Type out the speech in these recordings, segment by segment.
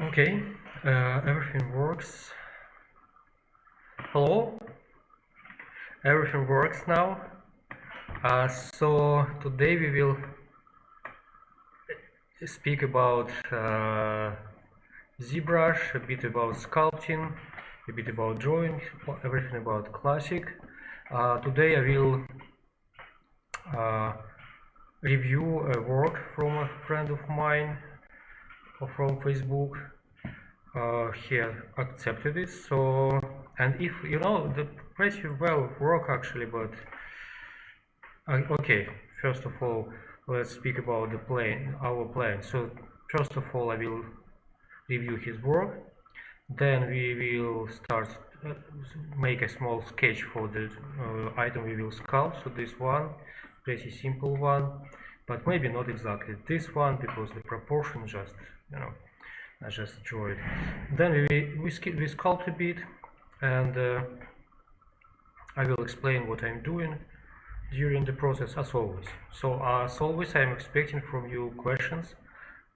Okay, everything works. Hello, everything works now. So today we will speak about ZBrush, a bit about sculpting, a bit about drawing, everything about classic. Today I will review a work from a friend of mine from Facebook. He accepted it, so, and if you know, the pretty well work actually, but okay, first of all let's speak about the plan, our plan. So first of all I will review his work, then we will start make a small sketch for the item we will sculpt. So this one, pretty simple one, but maybe not exactly this one because the proportion just, you know, I just draw it. Then we sculpt a bit, and I will explain what I'm doing during the process as always. So as always I'm expecting from you questions,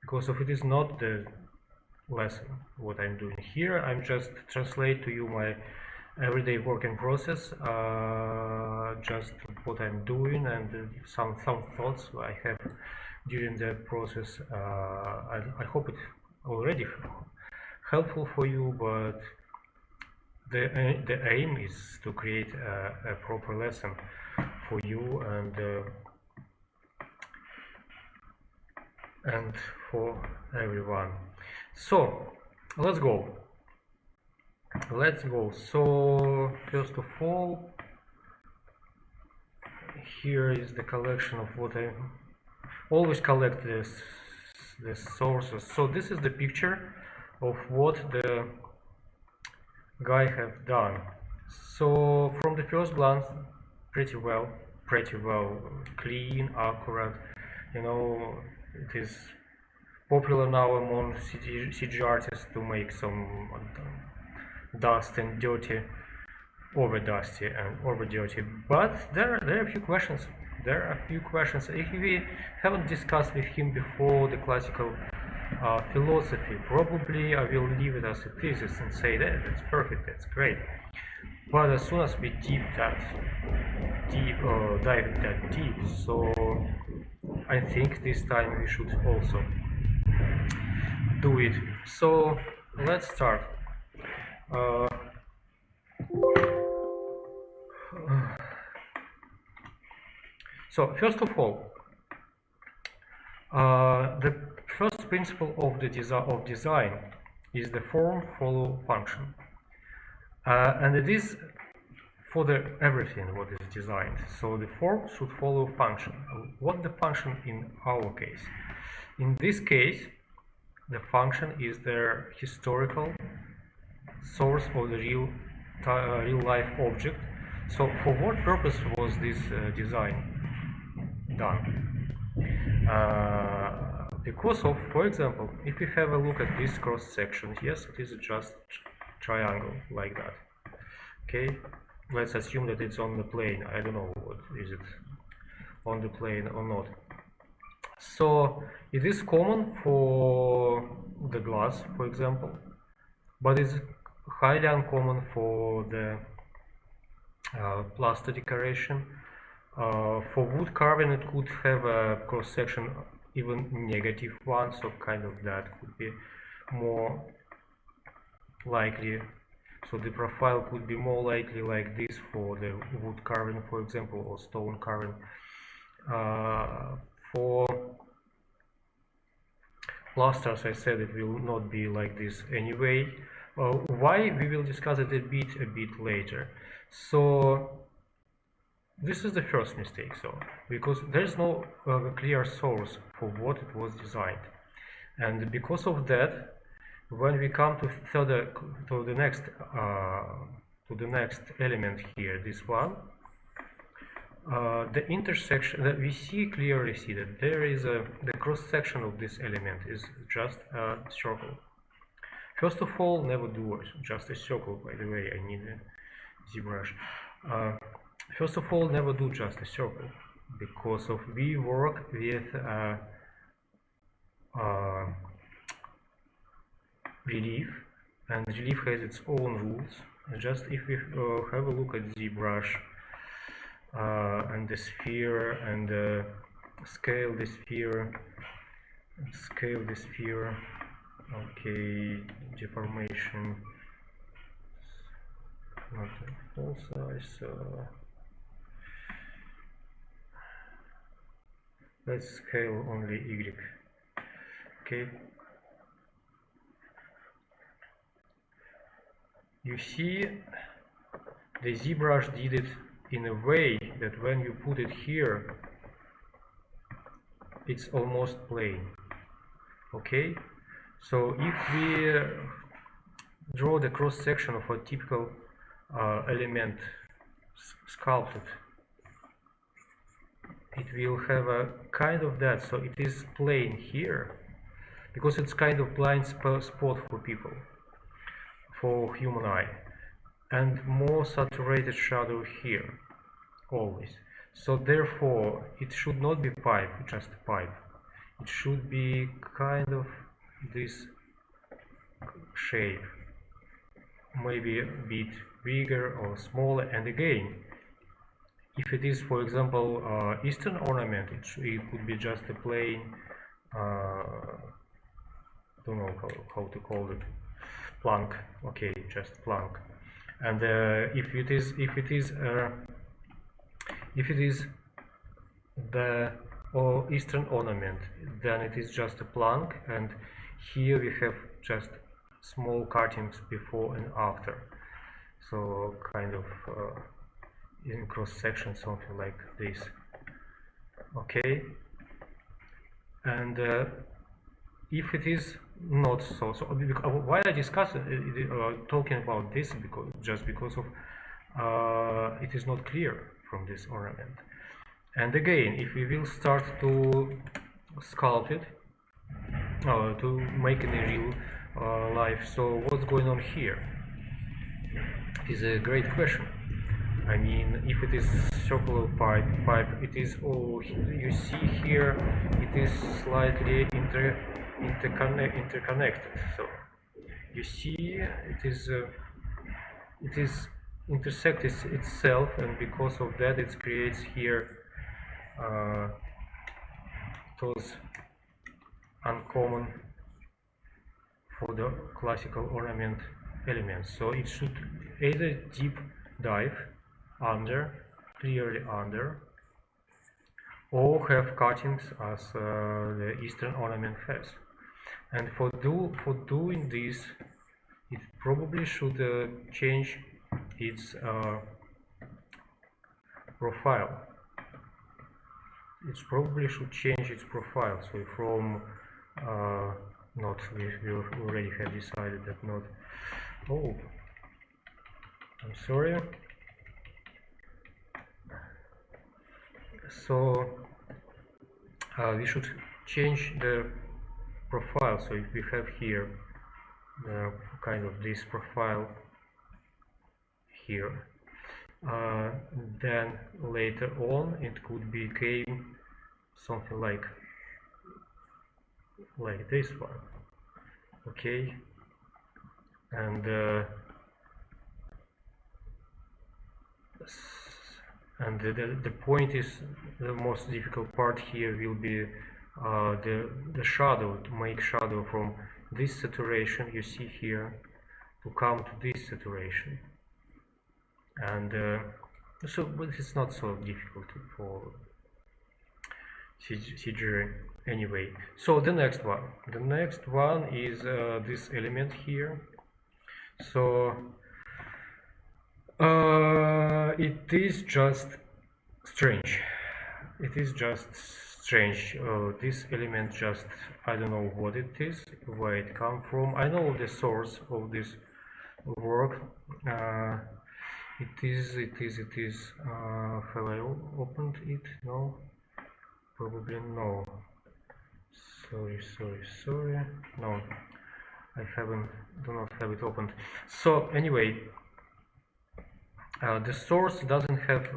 because if it is not the lesson what I'm doing here, I'm just translate to you my everyday working process, just what I'm doing and some thoughts I have during the process. I hope it already helpful for you, but the aim is to create a proper lesson for you and for everyone. So let's go. So first of all, here is the collection of what I always collect, the sources. So this is the picture of what the guy have done. So from the first glance, pretty well clean, accurate. You know, it is popular now among CG artists to make some dust and dirty, over dusty and over dirty. But there are a few questions. If we haven't discussed with him before the classical philosophy, probably I will leave it as it is and say that that's perfect, that's great. But as soon as we dive that deep, so I think this time we should also do it. So let's start. So first of all, the first principle of the design is the form follow function, and it is for everything what is designed. So the form should follow function. What the function in our case? In this case, the function is the historical source of the real life object. So for what purpose was this design done? Because of, for example, if we have a look at this cross section, yes, it is just triangle like that. Okay, let's assume that it's on the plane. I don't know what is it, on the plane or not. So it is common for the glass, for example, but it's highly uncommon for the plaster decoration. For wood carving, it could have a cross section, even negative one, so kind of that could be more likely. So the profile could be more likely like this for the wood carving, for example, or stone carving. For plaster, as I said, it will not be like this anyway. Why? We will discuss it a bit later. So this is the first mistake. So because there is no clear source for what it was designed, and because of that, when we come to the next element here, this one, the intersection that we clearly see that there is the cross section of this element is just a circle. First of all, never do just a circle. By the way, I need a ZBrush. First of all, never do just a circle, because of we work with relief, and relief has its own rules. Just if we have a look at the brush and the sphere, and scale the sphere, okay, deformation, not full size, let's scale only Y. Okay, you see the ZBrush did it in a way that when you put it here, it's almost plain. Okay, so if we draw the cross section of a typical element sculpted, it will have a kind of that. So it is plain here because it's kind of blind spot for people, for human eye, and more saturated shadow here always. So therefore it should not be pipe, just a pipe. It should be kind of this shape, maybe a bit bigger or smaller. And again, if it is, for example, Eastern ornament, it could be just a plain, don't know how to call it, plank. Okay, just plank. And if it is the Eastern ornament, then it is just a plank, and here we have just small cuttings before and after, so kind of in cross section, something like this. Okay, and if it is not so, why I discuss talking about this, because of it is not clear from this ornament. And again, if we will start to sculpt it, to make it a real life, so what's going on here is a great question. I mean, if it is circular pipe, it is, oh, you see here, it is slightly interconnected. So you see, it is intersected itself, and because of that, it creates here those uncommon for the classical ornament elements. So it should either deep dive under, clearly under, or have cuttings as the Eastern ornament has. And for doing this, it probably should change its profile. It probably should change its profile. So from not, we already have decided that not. Oh, I'm sorry. So we should change the profile. So if we have here kind of this profile here, then later on it could become something like this one. Okay, and the point is, the most difficult part here will be the shadow, to make shadow from this saturation you see here to come to this saturation. And so, but it's not so difficult for CG anyway. So the next one is this element here. So it is just strange. This element, just, I don't know what it is, where it comes from. I know the source of this work. It is. Have I opened it? No, probably no. Sorry. No, I do not have it opened. So anyway, the source doesn't have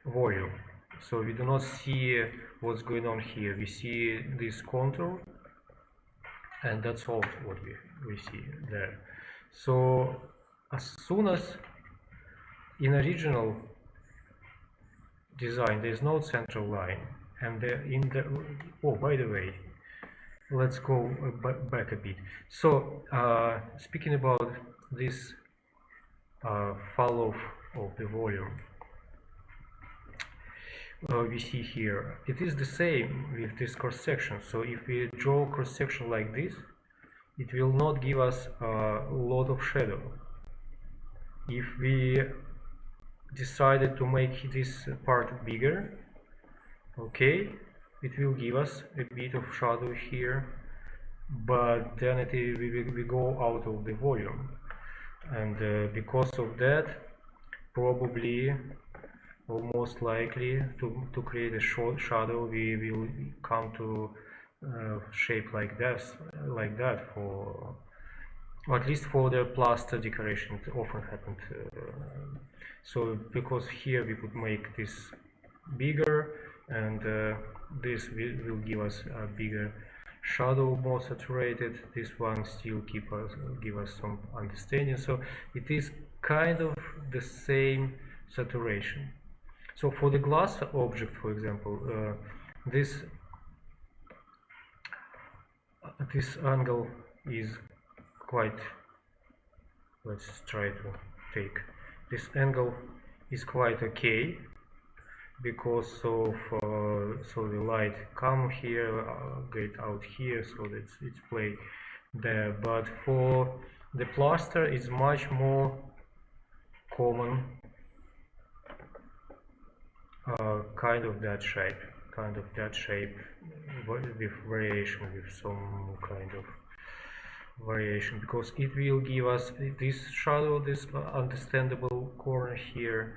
volume, so we do not see what's going on here. We see this contour, and that's all what we see there. So as soon as in original design there is no central line, and in the oh, by the way, let's go back a bit. So speaking about this fall off of the volume, we see here it is the same with this cross section. So if we draw cross section like this, it will not give us a lot of shadow. If we decided to make this part bigger, okay, it will give us a bit of shadow here, but then we go out of the volume, and because of that, probably or most likely to create a short shadow, we will come to shape like that for, or at least for the plaster decoration. It often happened. So because here we could make this bigger, and this will give us a bigger shadow, more saturated. This one still give us some understanding. So it is kind of the same saturation. So for the glass object, for example, this angle is quite, let's try to take this angle is quite okay, because of so the light come here, get out here, so that it's play there. But for the plaster is much more common kind of that shape with variation, with some kind of variation, because it will give us this shadow, this understandable corner here,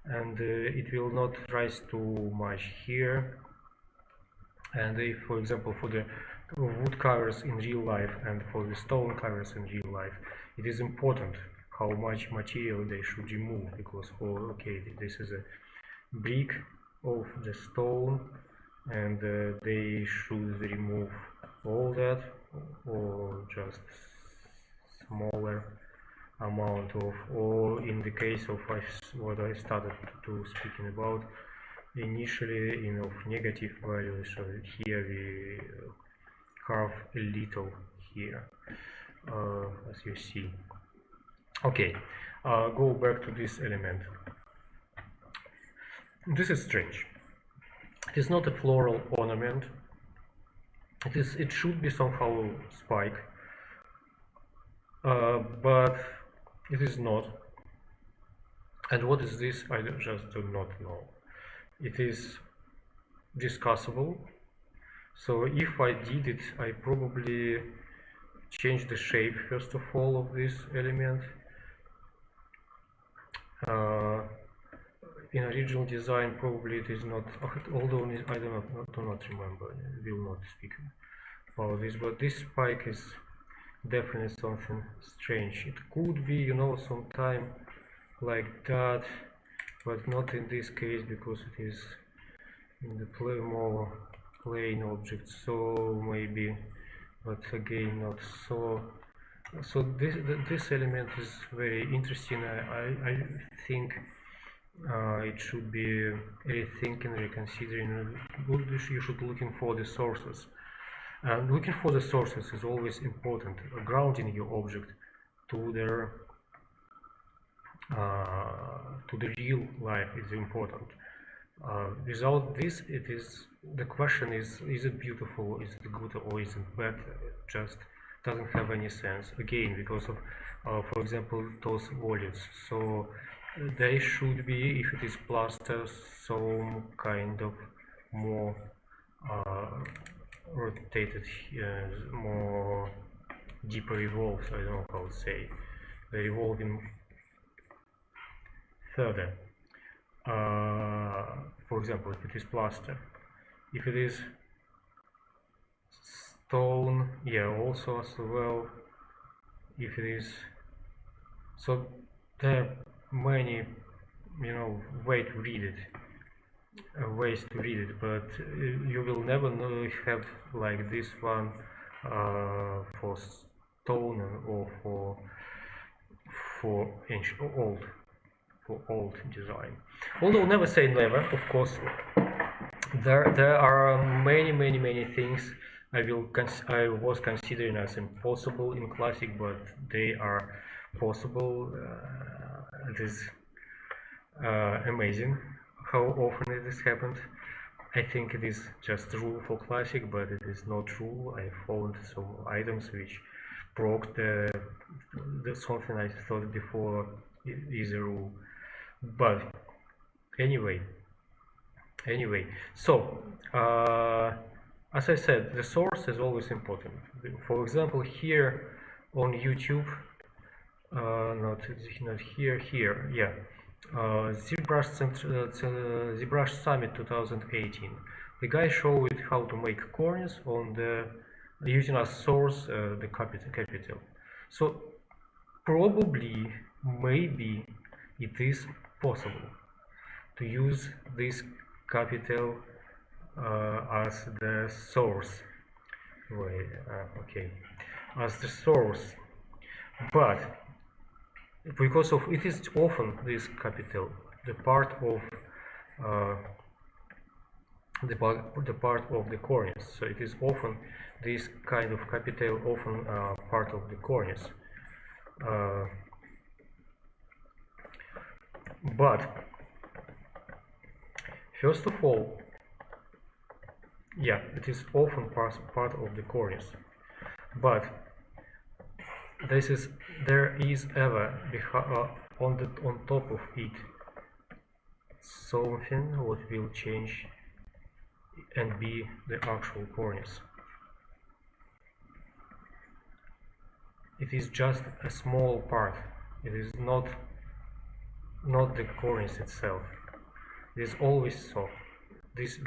and it will not rise too much here. And if, for example, for the wood covers in real life and for the stone covers in real life, it is important how much material they should remove, because for, okay, this is a brick of the stone, and they should remove all that, or just smaller amount of, or in the case of what I started to speaking about initially, of negative values. So here we carve a little here, as you see. Okay, go back to this element. This is strange. It is not a floral ornament. It should be somehow spike, but it is not. And what is this? I just do not know. It is discussable. So if I did it, I probably change the shape first of all of this element. In original design, probably it is not, although I do not remember, I will not speak about this, but this spike is definitely something strange. It could be, you know, sometime like that, but not in this case, because it is in the more plain object, so maybe, but again not so. So this element is very interesting. I think it should be rethinking, reconsidering. You should looking for the sources. And looking for the sources is always important. Grounding your object to the real life is important. Without this, the question is it beautiful, is it good, or is it bad? It just doesn't have any sense. Again, because of, for example, those volutes. So they should be, if it is plaster, some kind of more rotated, more deeper revolved. I don't know how to say. The revolving further. For example, if it is plaster, if it is stone, yeah, also as well. If it is, so there are many, you know, ways to read it, but you will never know have like this one for stone or for ancient old design. Although never say never, of course. There are many things I was considering as impossible in classic, but they are possible. It is amazing how often it has happened. I think it is just true for classic, but it is not true. I found some items which broke the something I thought before is a rule. But anyway, so as I said, the source is always important. For example, here on YouTube, not here, yeah, ZBrush Summit 2018. The guy showed how to make corners on the using as source the capital. So probably, maybe it is possible to use this capital as the source. Okay, as the source, but because of it is often this capital the part of the cornice, so it is often this kind of capital often part of the cornice, but first of all, yeah, it is often part of the cornice, but there is ever on top of it something what will change and be the actual cornice. It is just a small part. It is not the cornice itself. It is always so. This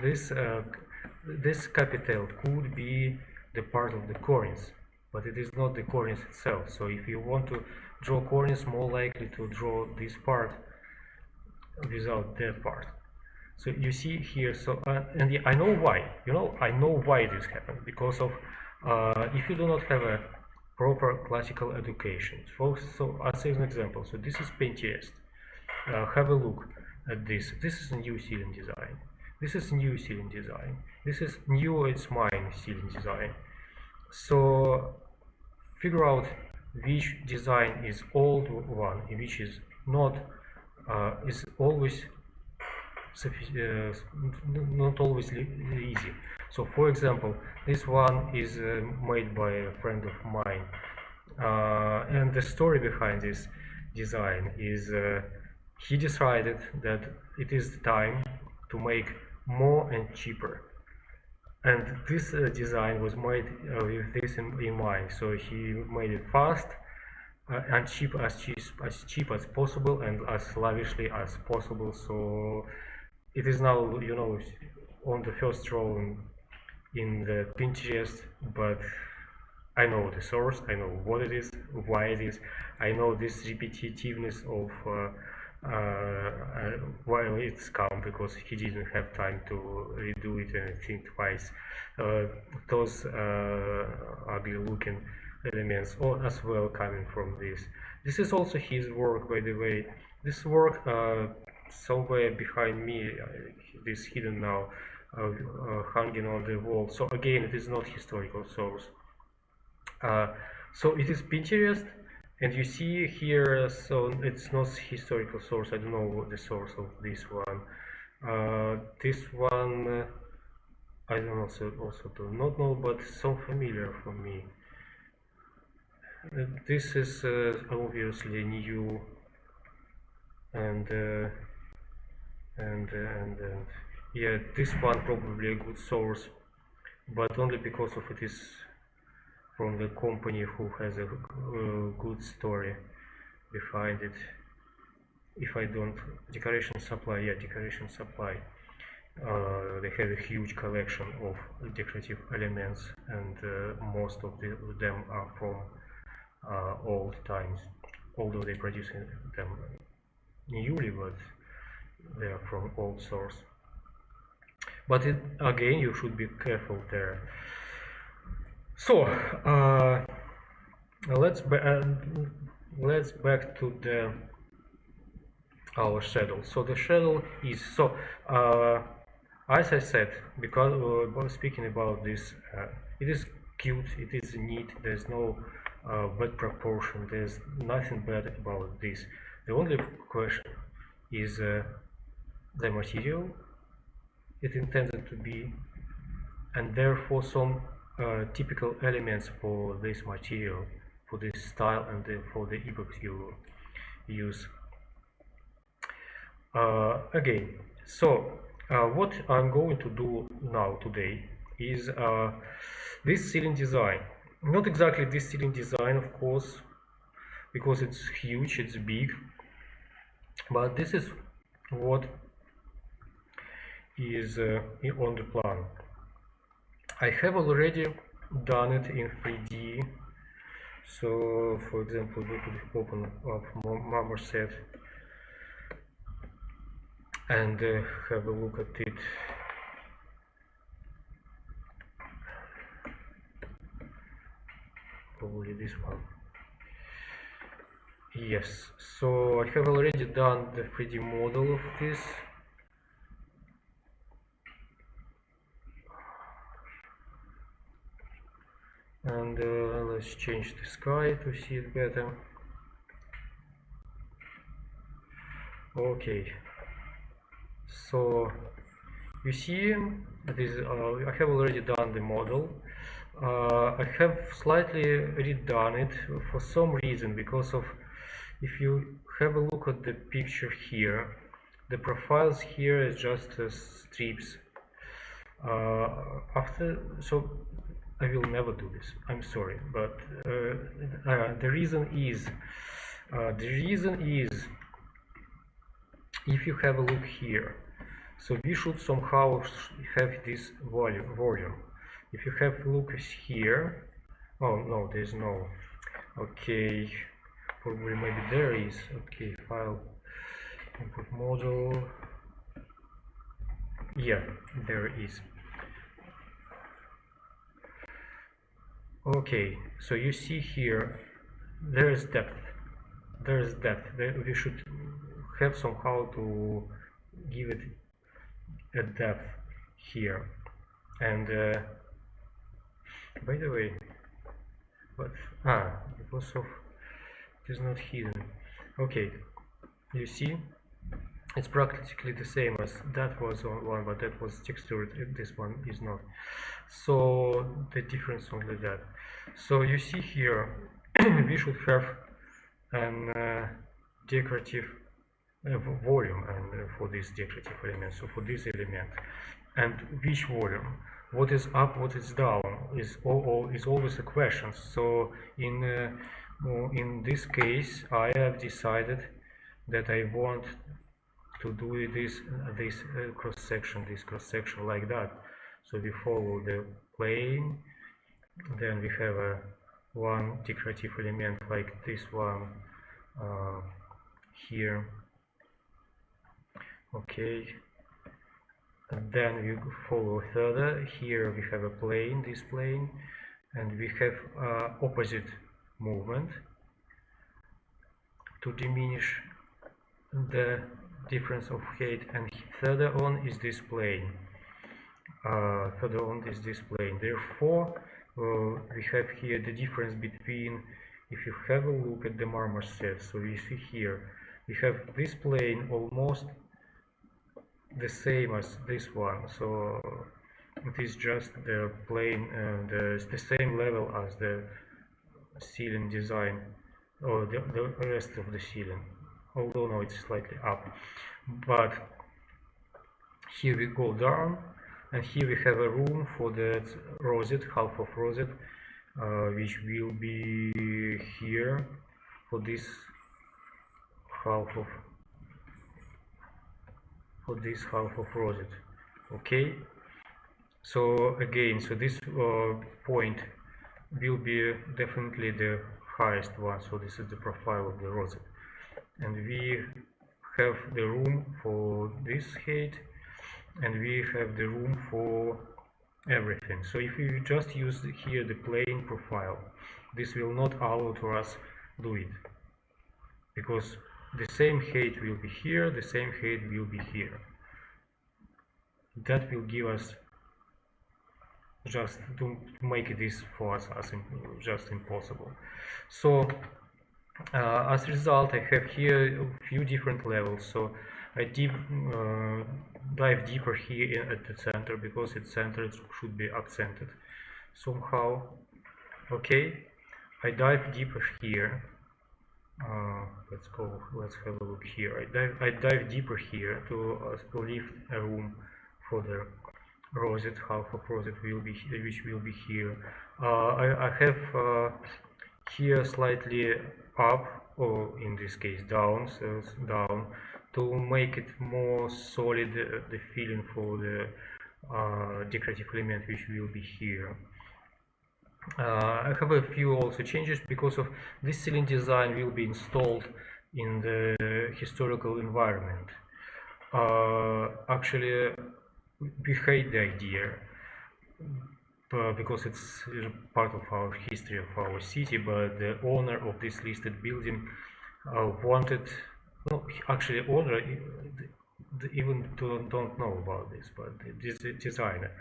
capital could be the part of the cornice, but it is not the cornice itself. So if you want to draw cornice, more likely to draw this part without that part. So you see here, so and I know why. I know why this happened, because of if you do not have a proper classical education. So as an example, so this is Pinterest. Have a look at this. This is a new ceiling design. This is new ceiling design. This is new, it's mine ceiling design. So figure out which design is old one, which is not, is always not always easy. So for example, this one is made by a friend of mine, and the story behind this design is he decided that it is time to make more and cheaper, and this design was made with this in mind. So he made it fast and cheap as possible and as lavishly as possible. So it is now, on the first row in the Pinterest, but I know the source, I know what it is, why it is, I know this repetitiveness of why it's come, because he didn't have time to redo it and think twice. Those ugly looking elements as well coming from this. This is also his work, by the way. This work somewhere behind me, this hidden now, hanging on the wall. So again, it is not historical source. So it is Pinterest, and you see here, so it's not historical source. I don't know what the source of this one. This one I don't also do not know, but so familiar for me. This is obviously new, and yeah, this one probably a good source, but only because of it is from the company who has a good story behind it. If I don't, Decoration Supply, yeah, Decoration Supply. They have a huge collection of decorative elements, and most of them are from old times, although they produce them newly, but they are from old source. But again, you should be careful there. So let's back to the our schedule. So the schedule is as I said, because speaking about this, it is cute, it is neat. There's no bad proportion. There's nothing bad about this. The only question is the material it intended to be, and therefore some typical elements for this material, for this style, and for the ebooks you use. Again, so what I'm going to do now today is this ceiling design. Not exactly this ceiling design, of course, because it's huge, it's big, but this is what is on the plan. I have already done it in 3D. So, for example, we could open up Marmor set and have a look at it. Probably this one. Yes, so I have already done the 3D model of this. And let's change the sky to see it better. Okay, so you see this. I have already done the model. I have slightly redone it for some reason, because of, if you have a look at the picture here, the profiles here is just strips. So I will never do this, I'm sorry, but the reason is if you have a look here, so we should somehow have this volume. If you have a look here, oh no, there's no, okay, probably maybe there is, okay, file, input model, yeah, there is. Okay, so you see here, there is depth. We should have somehow to give it a depth here. And by the way, but because of it is not hidden. Okay, you see, it's practically the same as that was on one, but that was textured. This one is not. So the difference only that. So you see here, we should have an decorative volume, and for this decorative element. So for this element, and which volume, what is up, what is down, is always a question. So in this case, I have decided that I want to do this cross section like that. So we follow the plane, then we have one decorative element like this one here. Okay, and then we follow further. Here we have a plane, this plane, and we have opposite movement to diminish the difference of height, and further on is this plane. Therefore, we have here the difference between, if you have a look at the Marmor set, so you see here, we have this plane almost the same as this one, so it is just the plane, the same level as the ceiling design, or the rest of the ceiling, although now it's slightly up. But here we go down, and here we have a room for the rosette, half of rosette, which will be here for this half of rosette. Okay, so again, so this point will be definitely the highest one. So this is the profile of the rosette, and we have the room for this height, and we have the room for everything. So if you just use here the plane profile, this will not allow to us do it, because the same height will be here, the same height will be here. That will give us just to make this for us as just impossible. So as a result, I have here a few different levels. So I dive deeper here at the center, because its center should be accented somehow. Okay, I dive deeper here. Let's have a look here. I dive deeper here to leave a room for the rosette, half of rosette which will be here. I have here slightly up, or in this case down, so down, to make it more solid, the feeling for the decorative element which will be here. I have a few also changes, because of this ceiling design will be installed in the historical environment. Actually, we hate the idea, because it's part of our history of our city, but the owner of this listed building wanted, no, actually owner even don't know about this, but this designer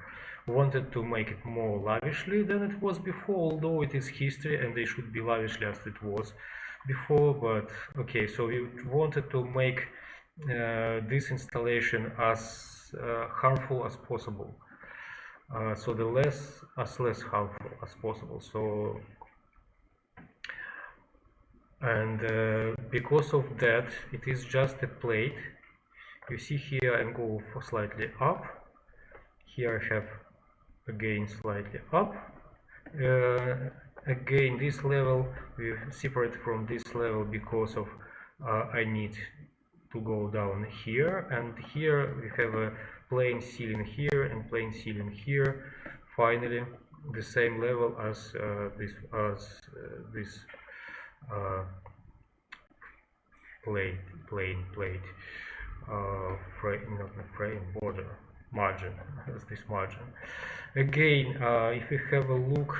wanted to make it more lavishly than it was before, although it is history and they should be lavishly as it was before. But okay, so we wanted to make this installation as harmful as possible, so the less harmful as possible. So, and because of that, it is just a plate. You see here I go for slightly up. Here I have again slightly up. Again, this level we separate from this level because of I need to go down here, and here we have a plain ceiling here and plain ceiling here. Finally, the same level as this plate, border, margin, as this margin. Again, if we have a look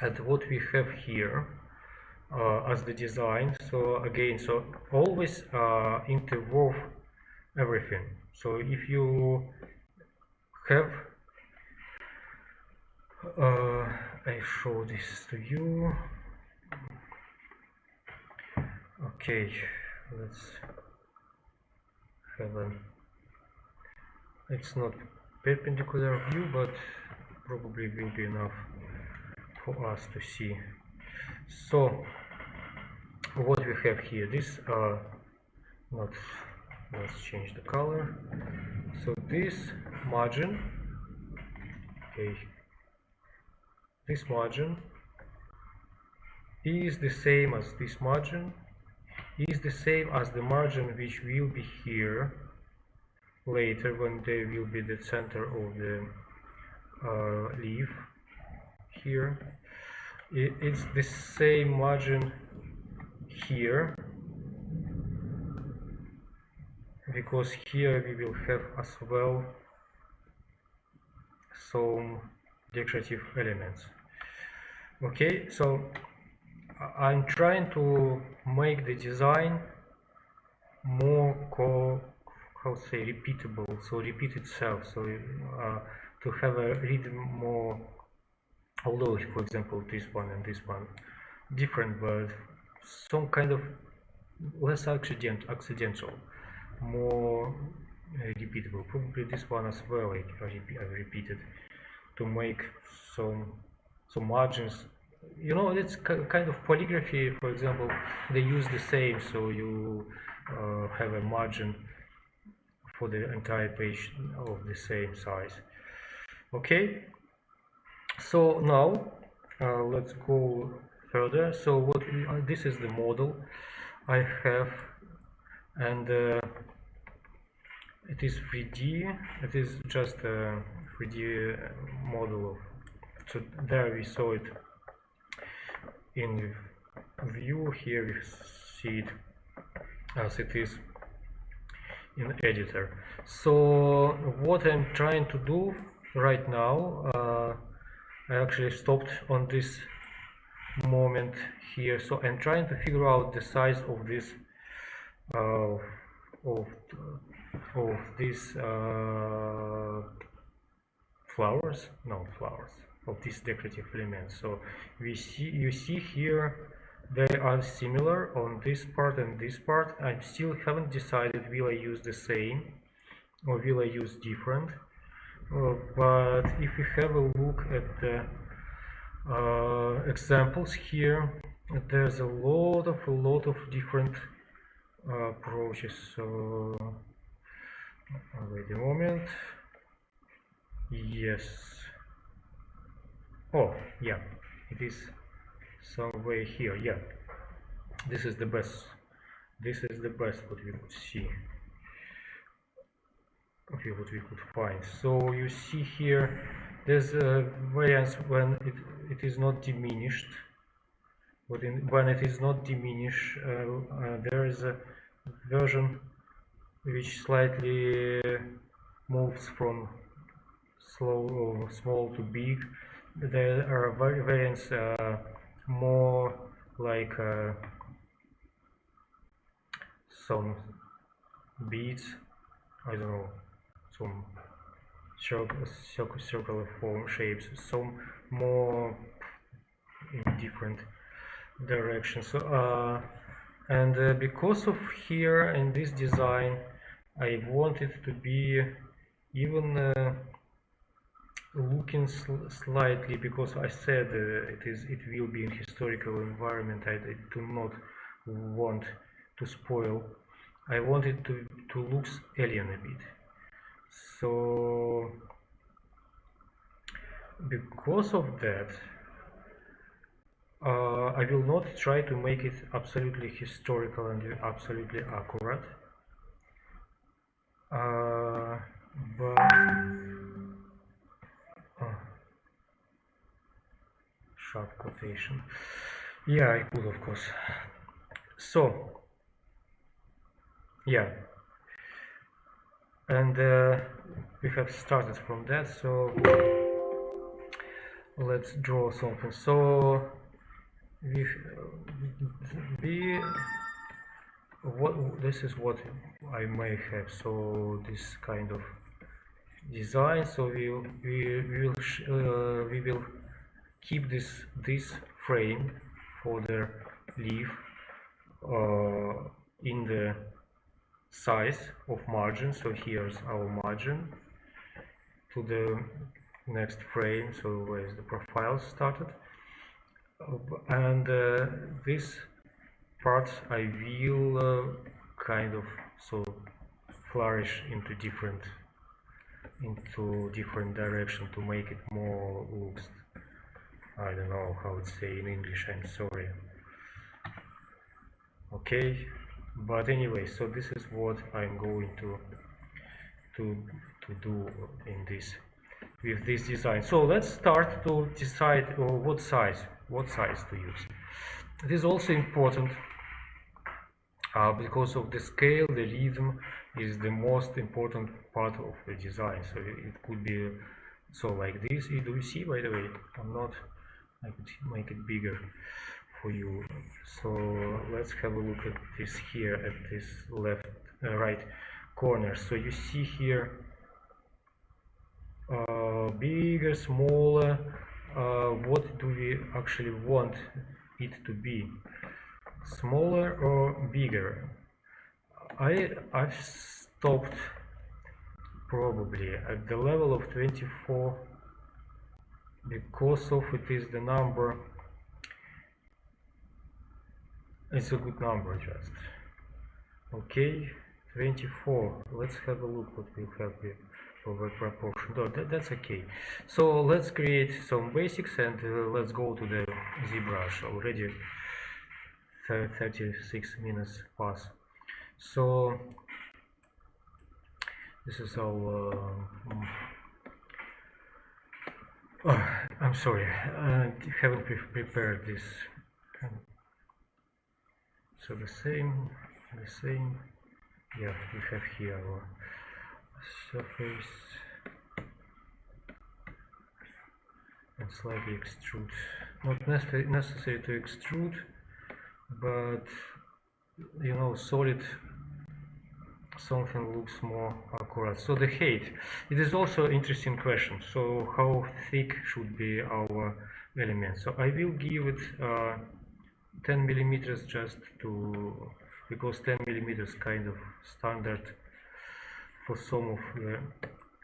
at what we have here as the design, so again, so always interwove everything. So if you have I show this to you. Okay, let's have a, it's not perpendicular view, but probably will be enough for us to see. So what we have here, this not, let's change the color. So this margin, okay, this margin is the same as this margin, is the same as the margin which will be here later when they will be the center of the leaf here. It's the same margin here, because here we will have as well some decorative elements. Okay, so I'm trying to make the design more repeatable, so repeat itself, so to have a rhythm more, although for example this one and this one different, but some kind of less accidental, more repeatable. Probably this one as well I repeated to make some margins. You know, it's kind of polygraphy, for example, they use the same, so you have a margin for the entire page of the same size. Okay, so now let's go further. So what this is the model I have, and it is 3D. It is just a 3D model. So there we saw it in view. Here we see it as it is in editor. So what I'm trying to do right now I actually stopped on this moment here, so I'm trying to figure out the size of this of these flowers, no flowers, of these decorative elements. So you see here they are similar on this part and this part. I still haven't decided will I use the same or will I use different. But if you have a look at the examples here, there's a lot of different approaches. So wait a moment. Yes. Oh yeah, it is somewhere here. Yeah, this is the best. This is the best what we could see. Okay, what we could find. So you see here, there's a variance when it is not diminished. But when it is not diminished, there is a version which slightly moves from small to big. There are variants more like some beads, I don't know, some circular form shapes, some more in different directions. So, and because of here in this design, I want it to be even looking slightly, because I said it will be in historical environment. I do not want to spoil. I want it to look alien a bit. So because of that, I will not try to make it absolutely historical and absolutely accurate, but sharp quotation. Yeah, I could, of course. So yeah, and we have started from that. So let's draw something. So this is what I may have. So this kind of design. So we will keep this frame for the leaf in the size of margin. So here's our margin to the next frame. So where's the profile started, and this part I will kind of so flourish into different direction to make it more looks, I don't know how to say in English, I'm sorry. Okay, but anyway, so this is what I'm going to do in this with this design. So let's start to decide what size to use. It is also important because of the scale. The rhythm is the most important part of the design. So it could be so like this. Do you see, by the way? I could make it bigger for you. So let's have a look at this here at this right corner. So you see here bigger, smaller. What do we actually want it to be? Smaller or bigger? I've stopped probably at the level of 24 because of it is the number. It's a good number just. Okay, 24. Let's have a look what we'll have here over proportion. No, that's okay. So let's create some basics and let's go to the ZBrush. Already 36 minutes pass. So this is our I'm sorry, I haven't prepared this. So the same, yeah, we have here our surface. and slightly extrude. Not necessary to extrude, but you know, solid something looks more accurate. So the height, it is also an interesting question. So how thick should be our element? So I will give it 10 millimeters just to, because 10 millimeters kind of standard for some of the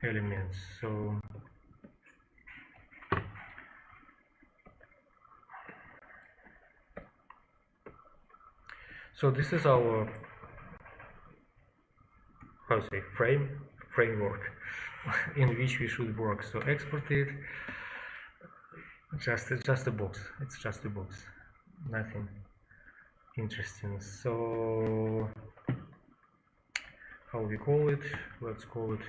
elements. So this is our, how to say, framework in which we should work. So export it, just a box. It's just a box, nothing interesting. So how we call it? Let's call it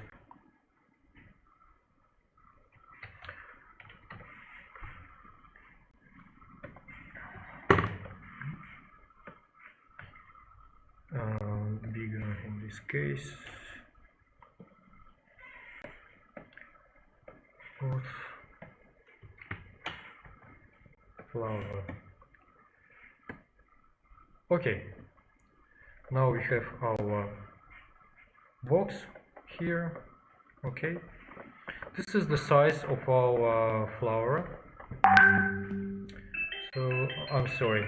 bigger in this case. Flower. Okay, now we have our box here. Okay, this is the size of our flower. So I'm sorry.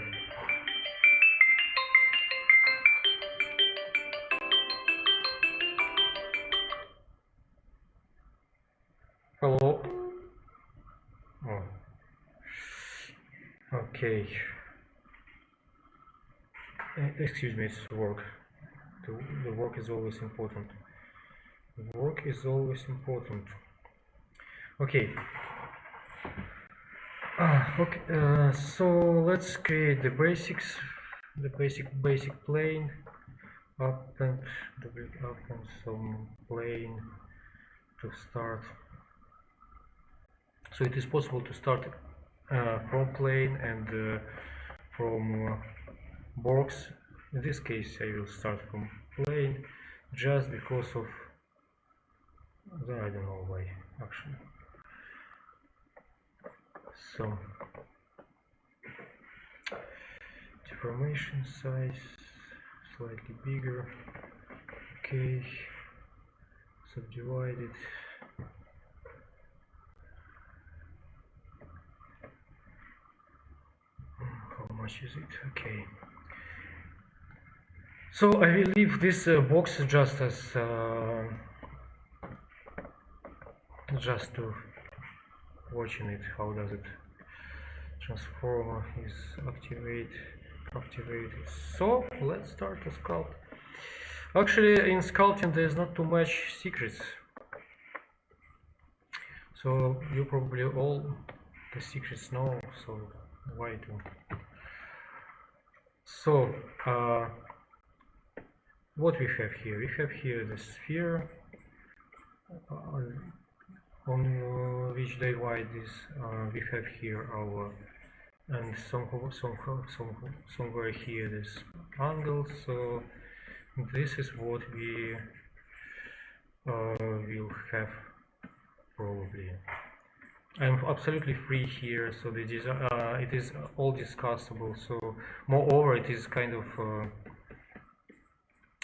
Hello. Oh. Okay. Excuse me, it's work. The work is always important. Work is always important. Okay. Okay. So let's create the basics. The basic plane. Append some plane to start. So it is possible to start from plane and from box. In this case I will start from plane just because of I don't know why actually. So deformation size slightly bigger. Okay, subdivide it. How much is it? Okay. So I will leave this box just as just to watching it. How does it transformer is activated. So let's start to sculpt. Actually, in sculpting there's not too much secrets. So you probably all the secrets know. So why to? So what we have here? We have here the sphere on which divide this. We have here our, and somewhere here this angle. So this is what we will have probably. I'm absolutely free here, so the it is all discussable. So moreover, it is kind of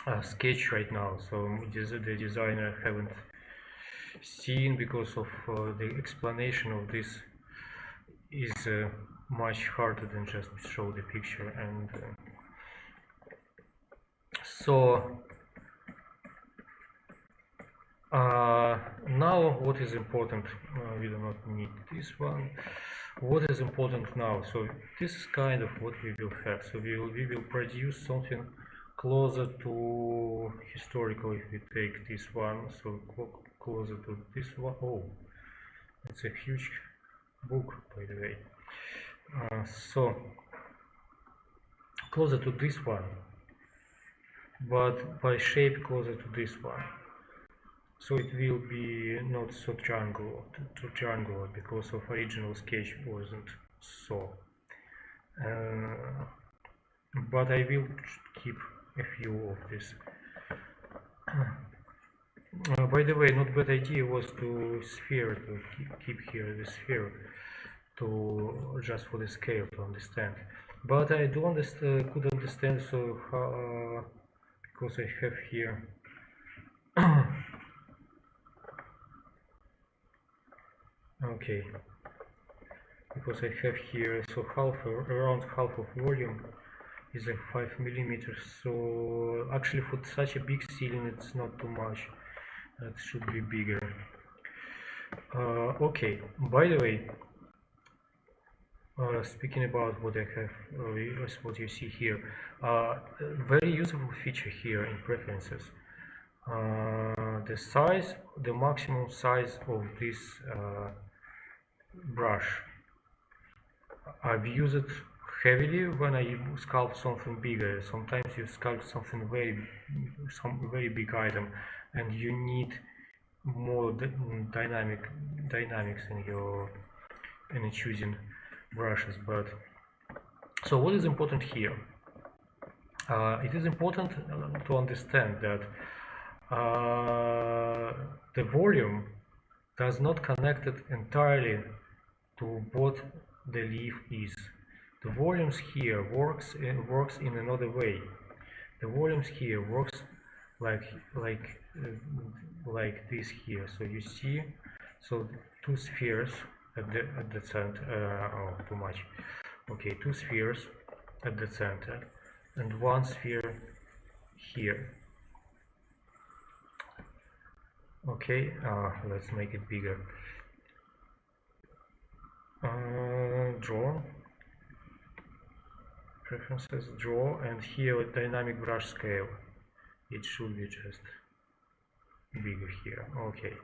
a sketch right now, so the designer haven't seen because of the explanation of this is much harder than just show the picture. And so now what is important, we do not need this one. What is important now? So this is kind of what we will have. So we will produce something closer to historical if we take this one. So closer to this one. Oh, it's a huge book, by the way. So closer to this one, but by shape closer to this one. So it will be not so triangular because of original sketch wasn't so. But I will keep a few of this. By the way, not bad idea was to keep here the sphere. to just for the scale to understand. But I do understand, could understand, so how, because I have here okay, because I have here, so around half of volume is a 5 millimeters. So actually for such a big ceiling it's not too much. That should be bigger. Okay, by the way, speaking about what I have, what you see here, very useful feature here in preferences. The size, the maximum size of this brush. I've used it heavily when I sculpt something bigger. Sometimes you sculpt something very big item, and you need more dynamics in choosing brushes. But so what is important here? It is important to understand that the volume does not connect it entirely to what the leaf is. The volumes here works in another way. The volumes here works like this here. So you see, so two spheres at the center. Oh, too much. Okay, two spheres at the center and one sphere here. Okay, let's make it bigger. Draw, preferences, draw, and here dynamic brush scale. It should be just bigger here. Okay,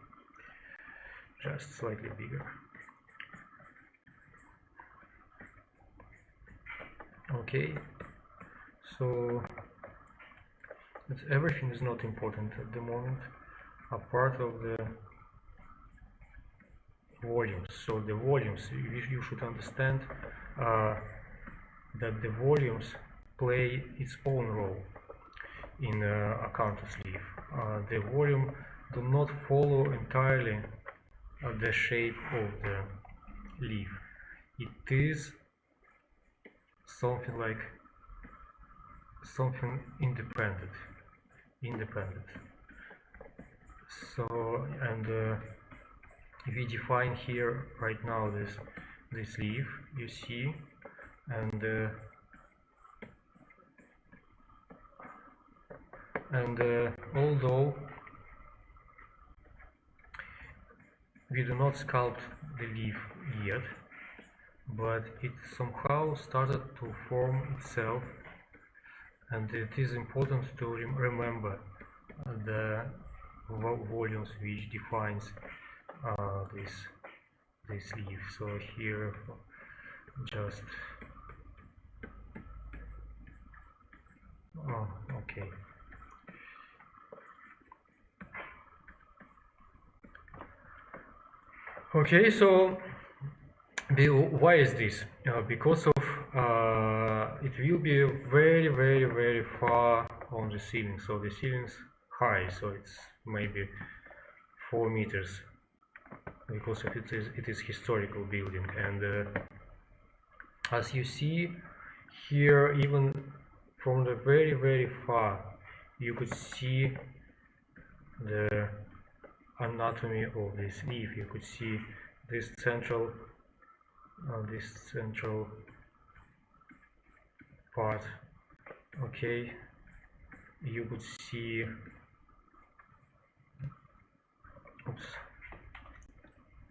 just slightly bigger. Okay, so everything is not important at the moment, apart of the volumes. So the volumes, you should understand that the volumes play its own role in a counter sleeve. The volume do not follow entirely the shape of the leaf. It is something like something independent. So, and we define here right now this leaf, you see, and although we do not sculpt the leaf yet, but it somehow started to form itself, and it is important to remember the volumes which defines this leaf. So here just okay. Okay, so why is this? Because of it will be very far on the ceiling. So the ceiling's high, so it's maybe 4 meters, because of it is historical building. And as you see here, even from the very far, you could see the anatomy of this leaf. You could see this central part. Okay, you could see, oops,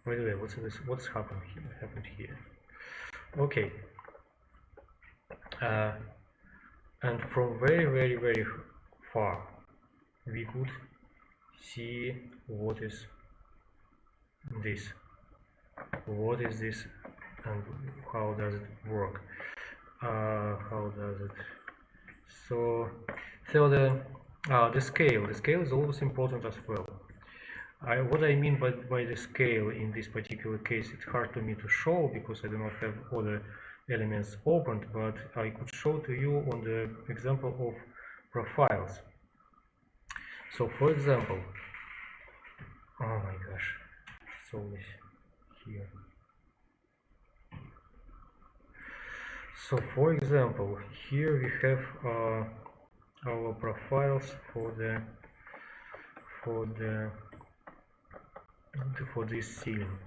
by the way, what's happened here? Okay, and from very far we could see what is this and how does it work, so the scale is always important as well. What I mean by the scale in this particular case, it's hard to me to show because I do not have other elements opened, but I could show to you on the example of profiles. So for example, oh my gosh, it's always here. So for example, here we have our profiles for this ceiling.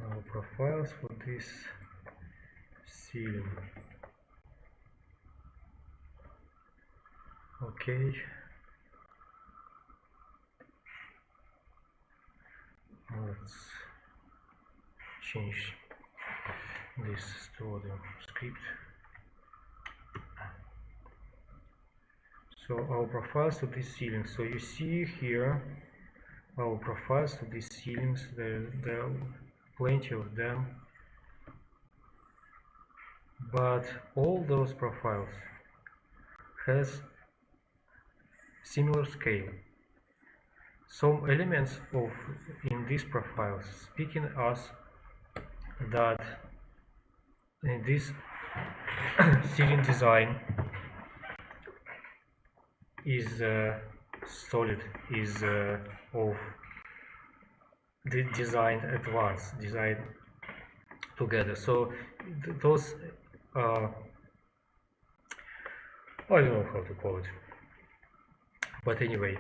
Our profiles for this ceiling. Okay. Let's change this to the script. So our profiles to this ceiling. So you see here our profiles to these ceilings. There are plenty of them, but all those profiles has similar scale. Some elements of in these profiles speaking us that in this ceiling design is solid, is of the design at once, design together. So those I don't know how to call it, but anyway,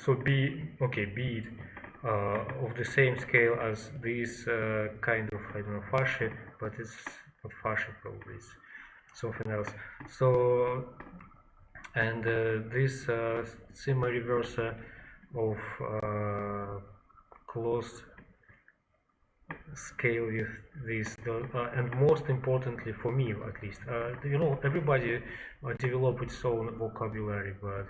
so be it of the same scale as this kind of, I don't know, fascia, but it's not fascia, probably it's something else. So and this semi-reverser of closed scale with this and most importantly for me at least, you know, everybody develop its own vocabulary, but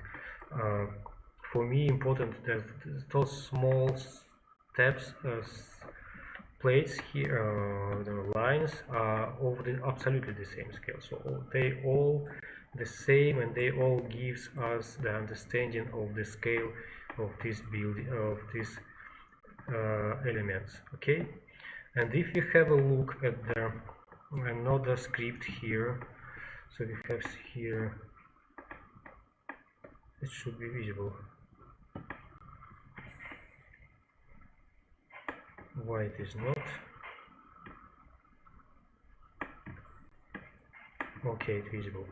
for me important that those small steps, plates here, the lines are of absolutely the same scale, so they all the same and they all gives us the understanding of the scale of this build of these elements. Okay, and if you have a look at the another script here, so we have here, it should be visible. Why it is not? Okay, it's visible.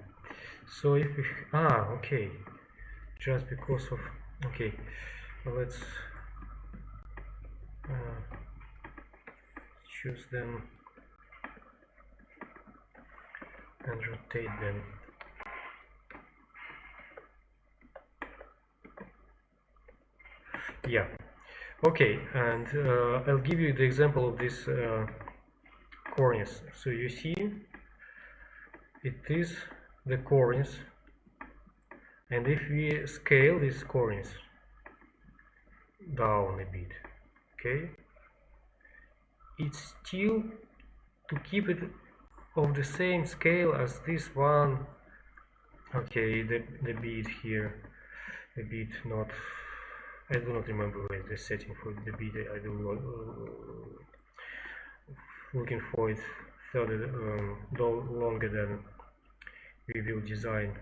So if we okay, just because of okay, let's choose them and rotate them. Yeah, okay, and I'll give you the example of this cornice. So you see it is the cornice, and if we scale this cornice down a bit, okay, it's still to keep it of the same scale as this one. Okay, the bead here, a bit not, I do not remember where the setting for the bead. I will looking for it further longer than we will design.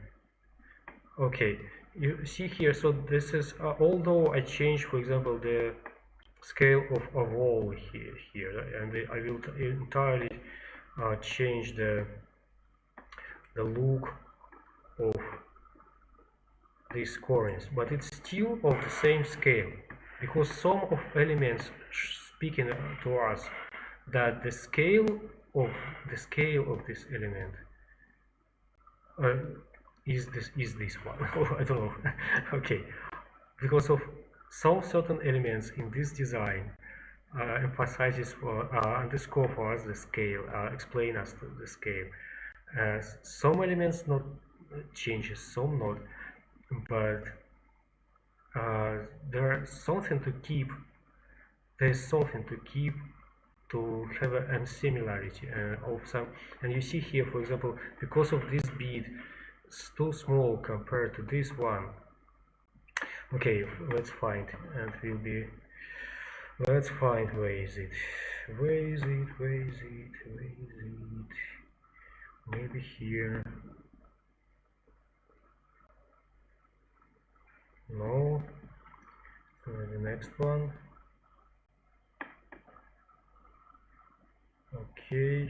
Okay, you see here, so this is although I change, for example, the scale of a wall here, and I will entirely change the look of this cornice, but it's still of the same scale, because some of elements speaking to us that the scale of this element is this one. I don't know. Okay, because of some certain elements in this design emphasizes for underscore for us the scale, explain us the scale. Some elements not changes, some not, but there's something to keep. There's something to keep to have a similarity of some. And you see here, for example, because of this bead, it's too small compared to this one. Okay, let's find, and will be. Let's find where is it. Maybe here. No. The next one. Okay.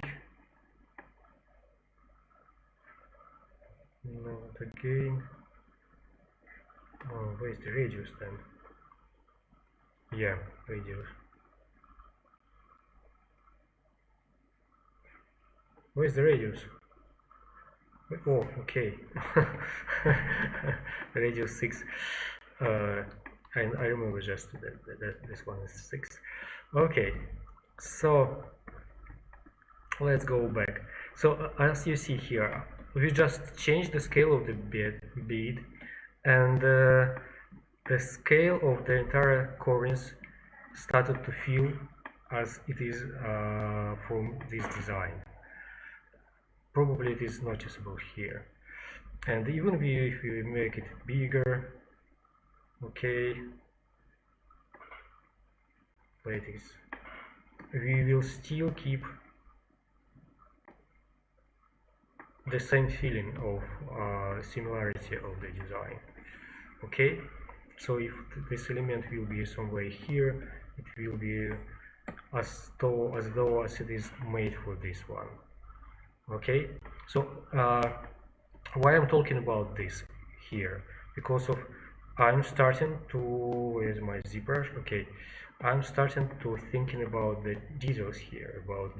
Not again. Oh, where's the radius then? Yeah, radius. Where's the radius? Oh, okay. Radius 6. I remember just that this one is 6. Okay, so let's go back. So as you see here, we just changed the scale of the bead, and the scale of the entire cornice started to feel as it is from this design. Probably it is noticeable here, and even if we make it bigger, okay, like this, we will still keep the same feeling of similarity of the design. Okay, so if this element will be somewhere here, it will be as though as it is made for this one. Okay, so why I'm talking about this here, because of I'm starting to, where's my ZBrush? Okay, I'm starting to thinking about the details here, about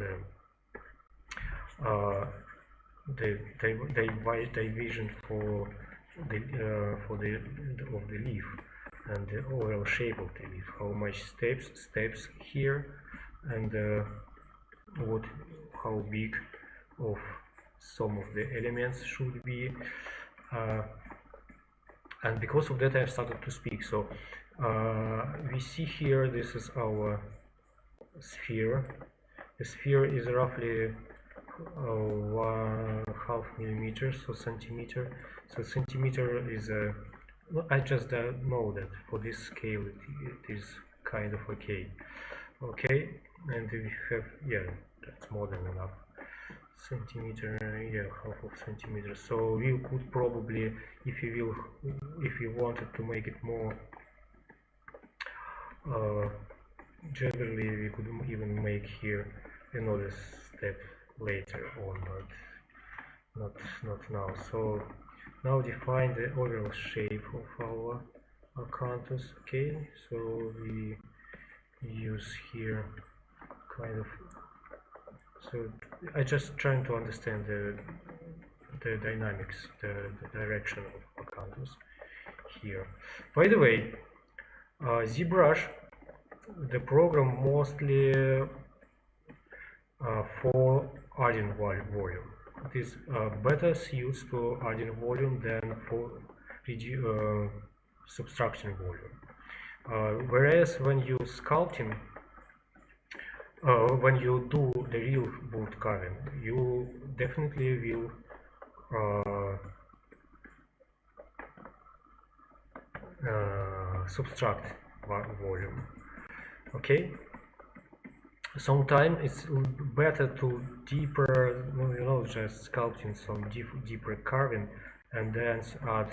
the division for the leaf and the overall shape of the leaf, how much steps here, and how big of some of the elements should be, and because of that I started to speak. So we see here, this is our sphere. The sphere is roughly 1/2 millimeters, so centimeter. So centimeter is a, I just know that for this scale it is kind of okay. Okay, and we have, yeah, that's more than enough. Centimeter, yeah, 1/2 centimeter. So we could probably, if you wanted to make it more generally, we could even make here another step later on, but not now. So now define the overall shape of our canthus. Okay, so we use here kind of, so I just trying to understand the dynamics, the direction of canthus here. By the way, ZBrush, the program mostly for adding volume. It is better suited to adding volume than for subtracting volume. Whereas when you sculpting, when you do the real wood carving, you definitely will subtract volume. Okay, sometimes it's better to deeper, just sculpting some deeper carving and then add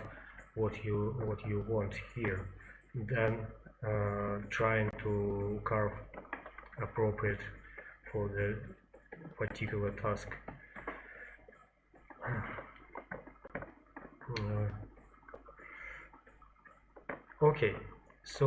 what you want here, then trying to carve appropriate for the particular task. Okay, so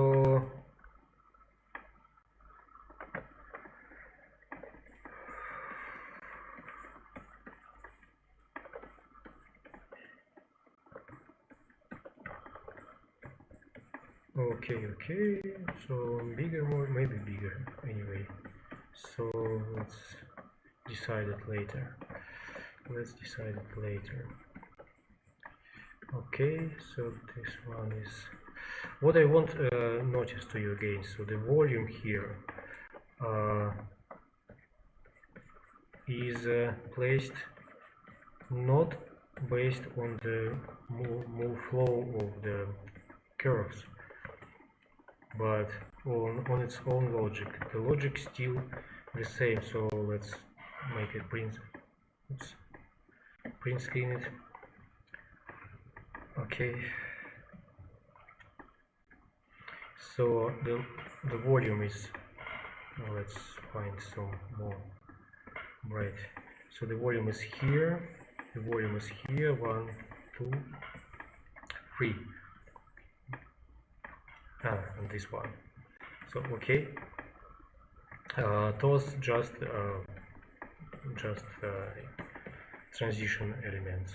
okay, so bigger, more, maybe bigger, anyway, so let's decide it later. Okay, so this one is what I want notice to you again. So the volume here is placed not based on the move flow of the curves, but on its own logic. The logic still the same, so let's make it print screen it. Okay, so the volume is, let's find some more Right, so the volume is here, the volume is here, 1, 2, 3, and this one. So okay, those just transition elements.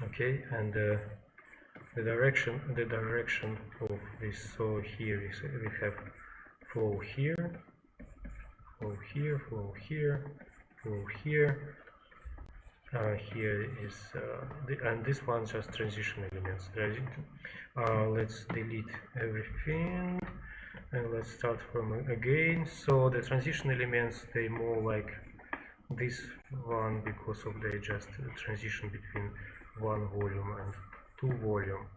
Okay, and the direction of this. So here we have flow here, flow here, flow here, flow here. Here is and this one just transition elements. Let's delete everything and let's start from again. So the transition elements, they more like this one because of the just transition between one volume and two volume.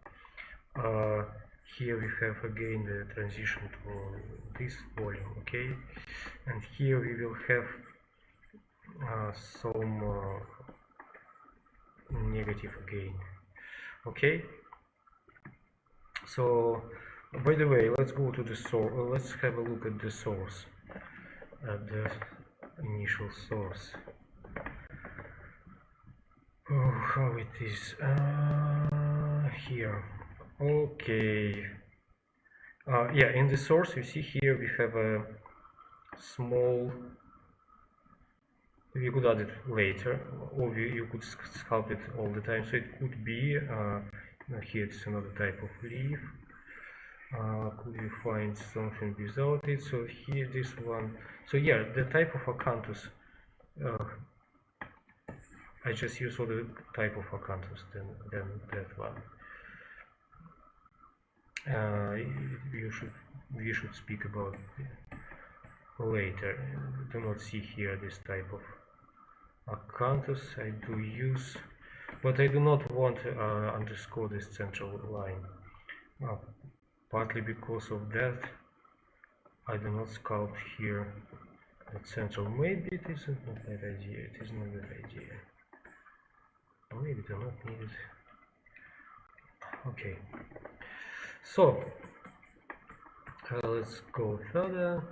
Here we have again the transition to this volume, okay, and here we will have some negative again. Okay, so by the way, let's go to the source. Let's have a look at the source, at the initial source. Oh, how it is here. Okay, yeah, in the source you see here we have a small. You could add it later, or you could sculpt it all the time. So it could be here it's another type of leaf. Could you find something without it? So here this one. So yeah, the type of acanthus. I just use other type of acanthus than that one. We should speak about later. Do not see here this type of acanthus. I do use, but I do not want to underscore this central line. Partly because of that, I do not sculpt here the central. Maybe it isn't a bad idea. It is not a bad idea. Maybe do not need it. Okay. So let's go further.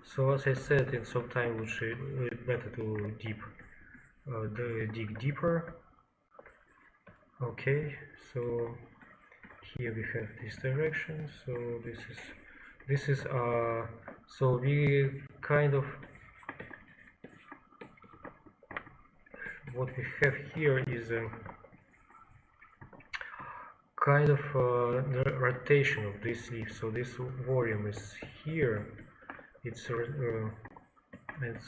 So as I said, in some time it's better to dig deeper. Okay, so here we have this direction. So this is so we kind of what we have here is a kind of the rotation of this leaf. So this volume is here, it's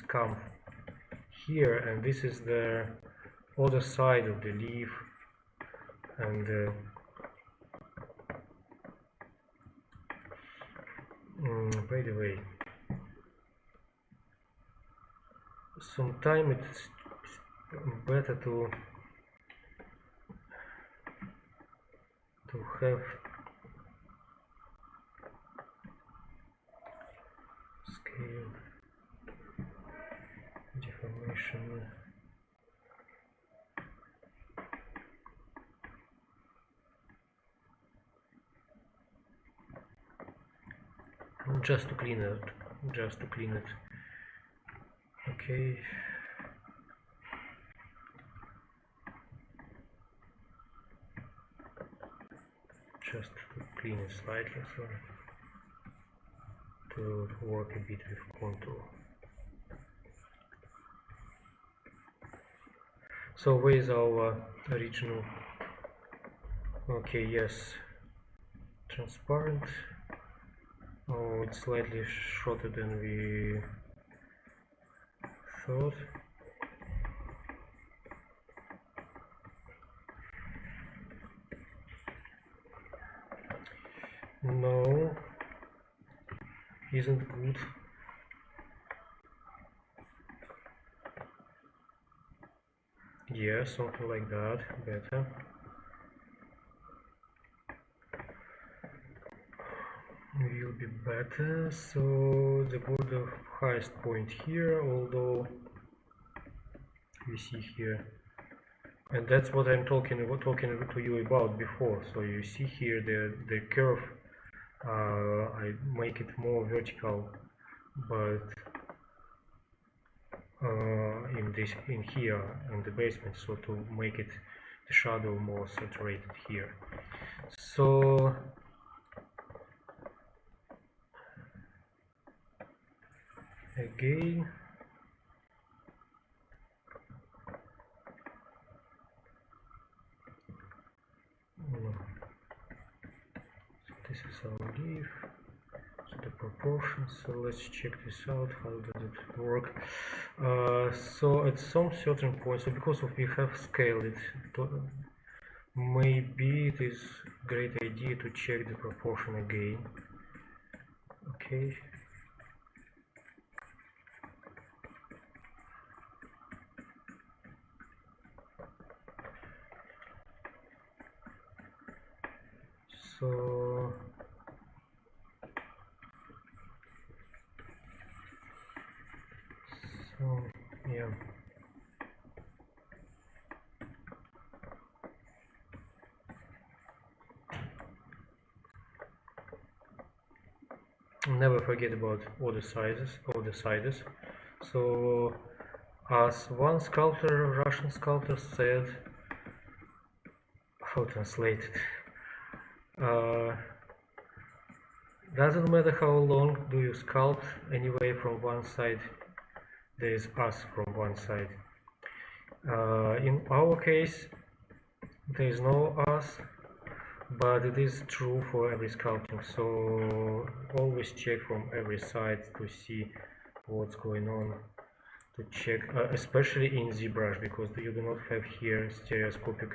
come here, and this is the other side of the leaf, and by the way, sometimes it's better to have scale deformation. Just to clean it, okay. Just to clean it slightly, so to work a bit with contour. So where is our original? Okay, yes, transparent. Oh, it's slightly shorter than we thought. No, isn't good. Yeah, something like that, better. Will be better. So the border highest point here, although we see here, and that's what I'm talking to you about before. So you see here the curve. I make it more vertical, but in here in the basement, so to make it the shadow more saturated here. So again, this is our leaf, so the proportions. So let's check this out. How does it work? So at some certain point, so because we have scaled it, maybe it is a great idea to check the proportion again. Okay. So yeah. Never forget about all the sizes. So as one sculptor, Russian sculptor said, how translate it? Doesn't matter how long do you sculpt, anyway from one side there is us from one side. In our case there is no us, but it is true for every sculpting, so always check from every side to see what's going on, to check, especially in ZBrush, because you do not have here stereoscopic.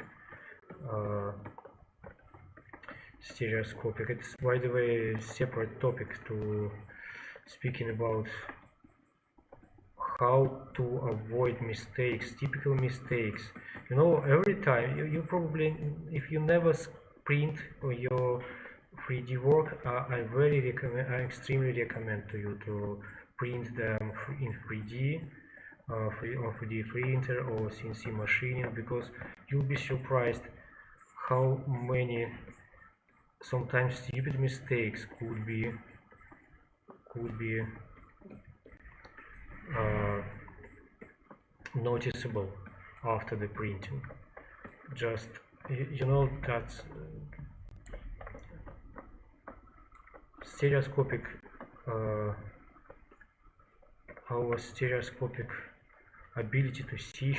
It's, by the way, a separate topic to speaking about how to avoid mistakes, typical mistakes. You know, every time you probably, if you never print your 3D work, I extremely recommend to you to print them in 3D, or 3D printer or CNC machining, because you'll be surprised how many sometimes stupid mistakes could be noticeable after the printing. Just you know that stereoscopic our stereoscopic ability to see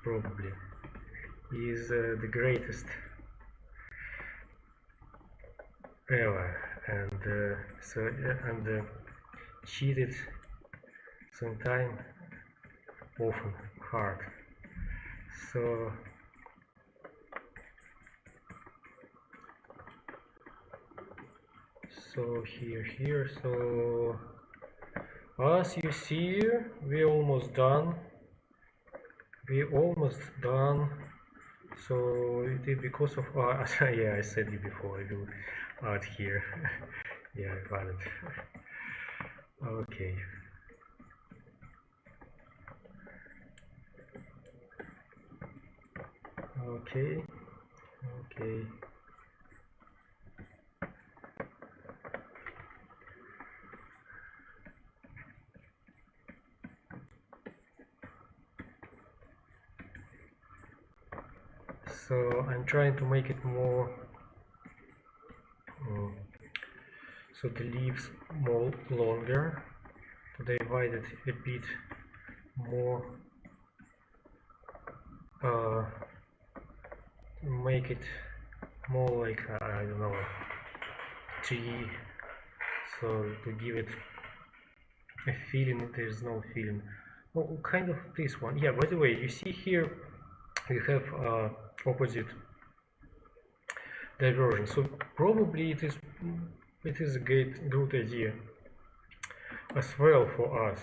probably is the greatest ever, and cheated sometimes often hard. So here, so as you see, we're almost done. So it is because of yeah, I said it before, I will add here. Yeah, I got it. Okay. Okay. So I'm trying to make it more so the leaves more longer, to divide it a bit more, make it more like I don't know, tree, so to give it a feeling. There's no feeling. Well, kind of this one. Yeah, by the way, you see here you have opposite diversion, so probably it is a good idea as well for us.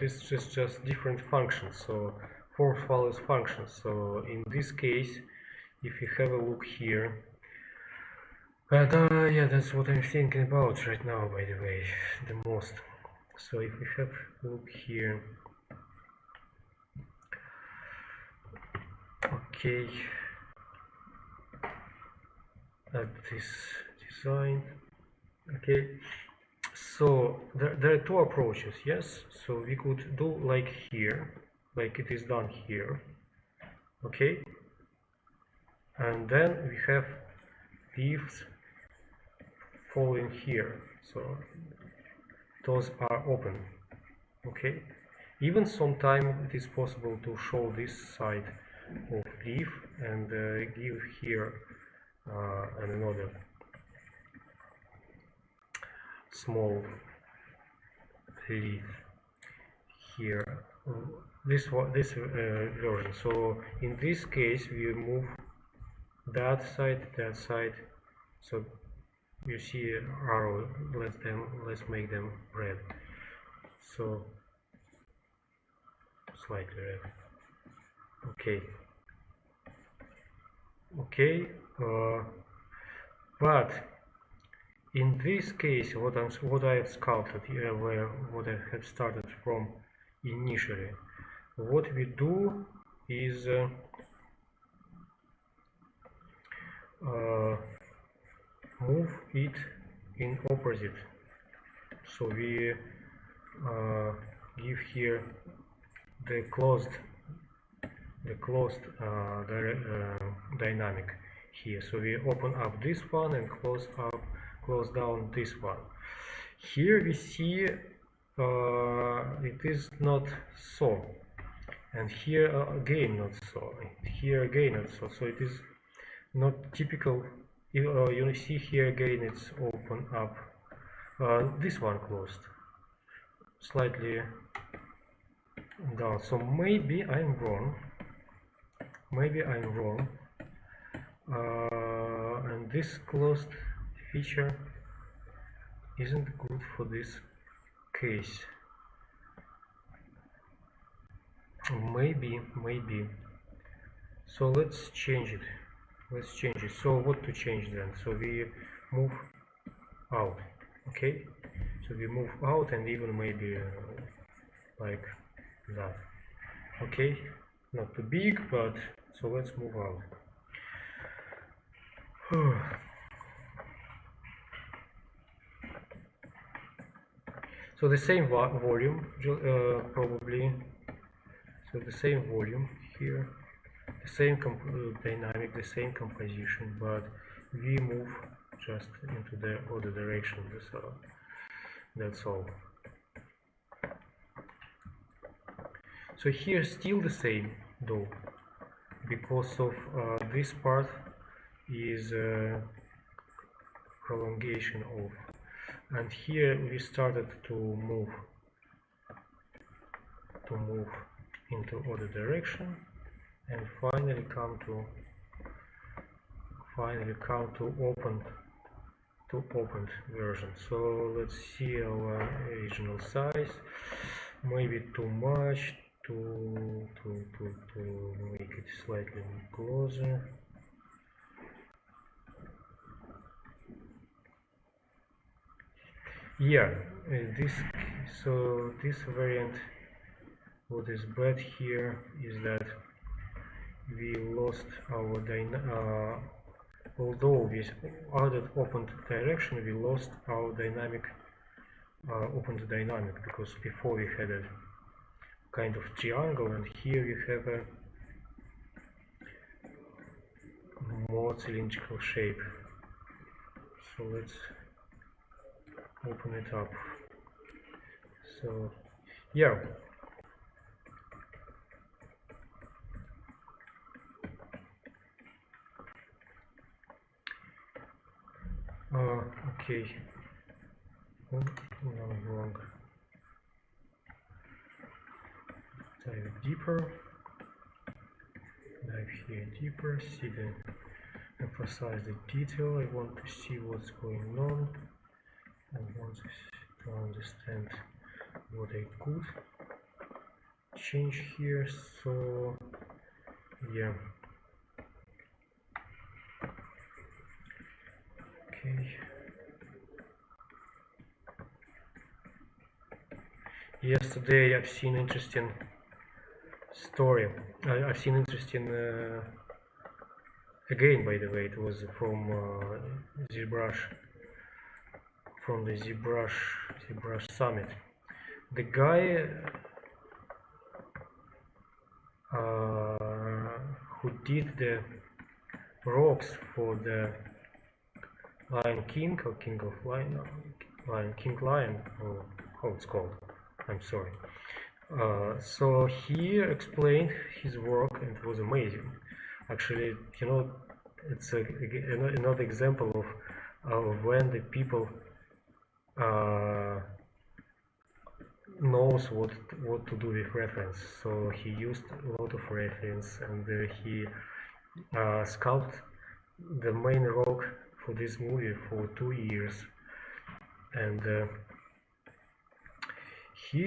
This is just different functions, so form follows functions. So in this case, if you have a look here, and yeah, that's what I'm thinking about right now, by the way, the most. So if we have a look here, okay, at this design, okay, So there are two approaches, yes. So we could do like here, like it is done here, okay, and then we have leaves following here, so those are open, okay. Even sometimes it is possible to show this side of leaf and give here another small leaf here, this version. So in this case we move that side, so you see arrow, let's make them red, so slightly red, okay. But in this case, what I have sculpted here, what I have started from initially, what we do is move it in opposite. So we give here the closed dynamic here. So we open up this one and close down this one. Here we see it is not so, and here again not so, here again not so. So it is not typical. You see here again it's open up, this one closed, slightly down. So maybe I'm wrong, and this closed feature isn't good for this case. Maybe. So let's change it. So what to change then? So we move out, okay. So we move out and even maybe like that, okay. Not too big, but so let's move out. So the same volume, probably. So the same volume here, the same dynamic, the same composition, but we move just into the other direction. So that's all. So here still the same though, because of this part is prolongation of, and here we started to move into other direction and finally come to opened version. So let's see our original size. Maybe too much, to make it slightly closer. Yeah, this variant, what is bad here is that we lost our although we added opened direction, we lost our dynamic, opened dynamic, because before we had a kind of triangle, and here we have a more cylindrical shape. So let's open it up. So yeah, okay. Oh, no, wrong. Dive deeper. Dive here deeper. See emphasize the detail. I want to see what's going on. I want to understand what I could change here. So yeah. Okay. Yesterday I've seen interesting story. I've seen interesting again, by the way, it was from ZBrush, from the ZBrush ZBrush Summit. The guy who did the rocks for the Lion King or King of Lion, King Lion, or how it's called, I'm sorry. So he explained his work and it was amazing. Actually, you know, it's another example of when the people knows what to do with reference. So he used a lot of reference, and he sculpted the main rock for this movie for 2 years, and he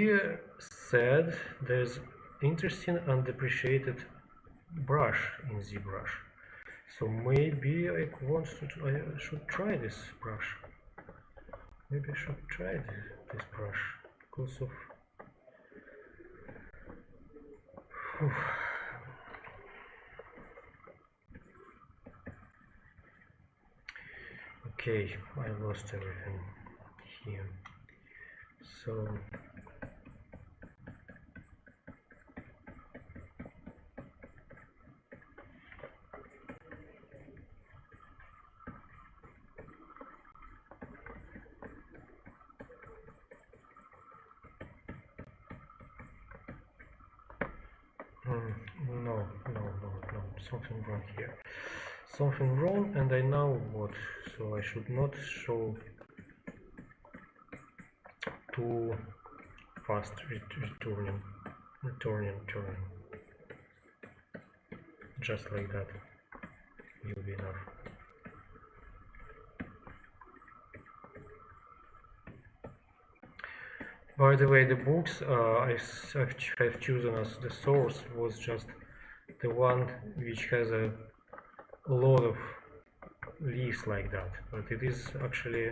said there's interesting undepreciated brush in ZBrush. So maybe I should try this brush. Maybe I should try this brush because of okay, I lost everything here. So no, something wrong here. Something wrong, and I know what. So I should not show too fast returning. Just like that will be enough. By the way, the books I've chosen as the source was just the one which has a lot of leaves like that, but it is actually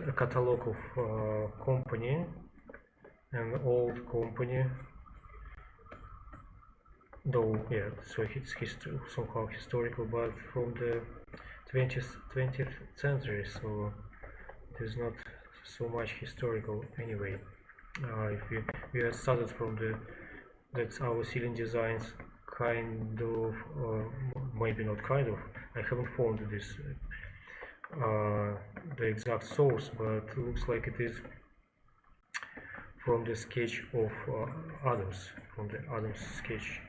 a catalog of company, an old company, though yeah, so it's somehow historical, but from the 20th century, so it is not so much historical anyway. If we had started from that's our ceiling designs, kind of, maybe not kind of, I haven't found this the exact source, but it looks like it is from the sketch of Adams, from the Adams sketch.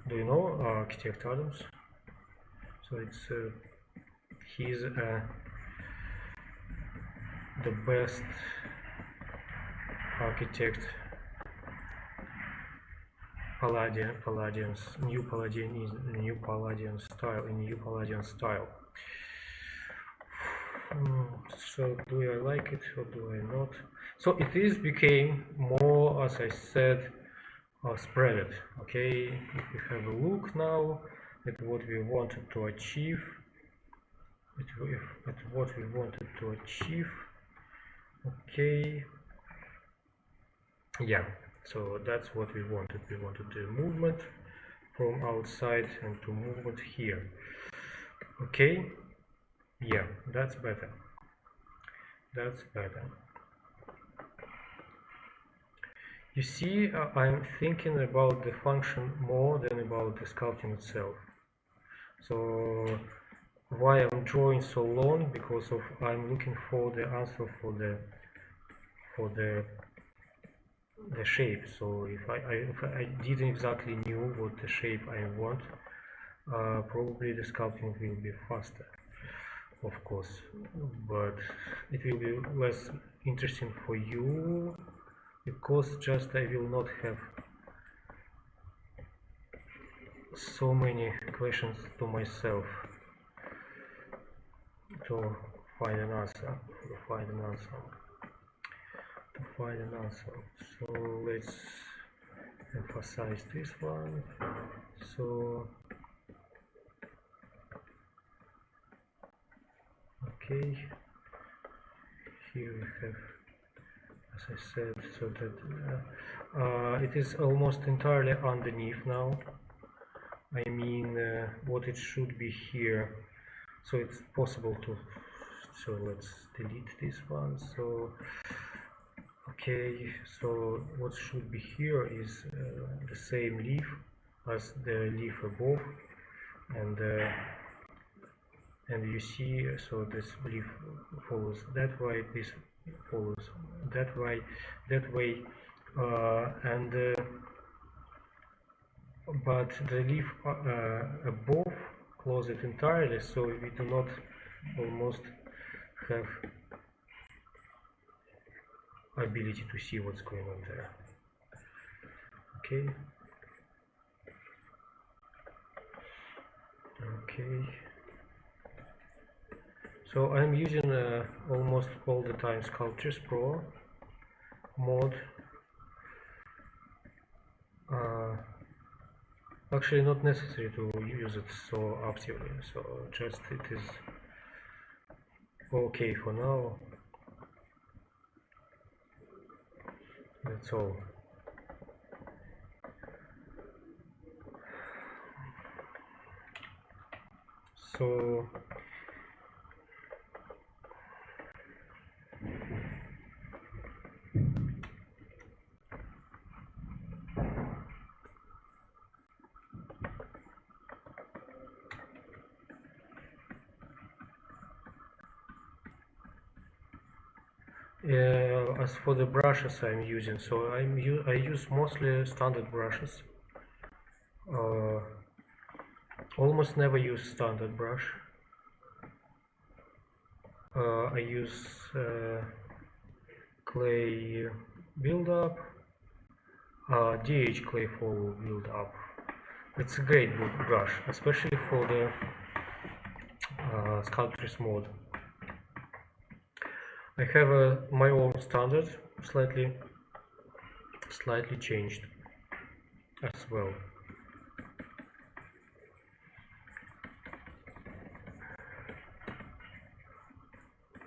Do you know architect Adams? So it's he's the best architect, New Palladian style. So do I like it or do I not? So it is became more, as I said, spread. Okay, if we have a look now at what we wanted to achieve, okay, yeah, so that's what we wanted. We wanted the movement from outside and to movement here. Okay, yeah, that's better. You see, I'm thinking about the function more than about the sculpting itself. So why I'm drawing so long? Because of I'm looking for the answer for the shape. So if I didn't exactly knew what the shape I want, probably the sculpting will be faster, of course, but it will be less interesting for you, because just I will not have so many questions to myself to find an answer. So let's emphasize this one. So okay, here we have, as I said, so that it is almost entirely underneath now. I mean, what it should be here, so it's possible to So let's delete this one. So okay, so what should be here is the same leaf as the leaf above, and you see, so this leaf follows that way, this follows that way, and but the leaf above close it entirely, so we do not almost have ability to see what's going on there. Okay. Okay. So I'm using almost all the time Sculptures Pro mode. Actually, not necessary to use it so actively. So just it is okay for now. That's all. So as for the brushes I'm using, so I use mostly standard brushes. Almost never use standard brush. I use clay build-up, DH clay fall build-up. It's a great brush, especially for the Sculptures mode. I have my own standard, slightly changed as well.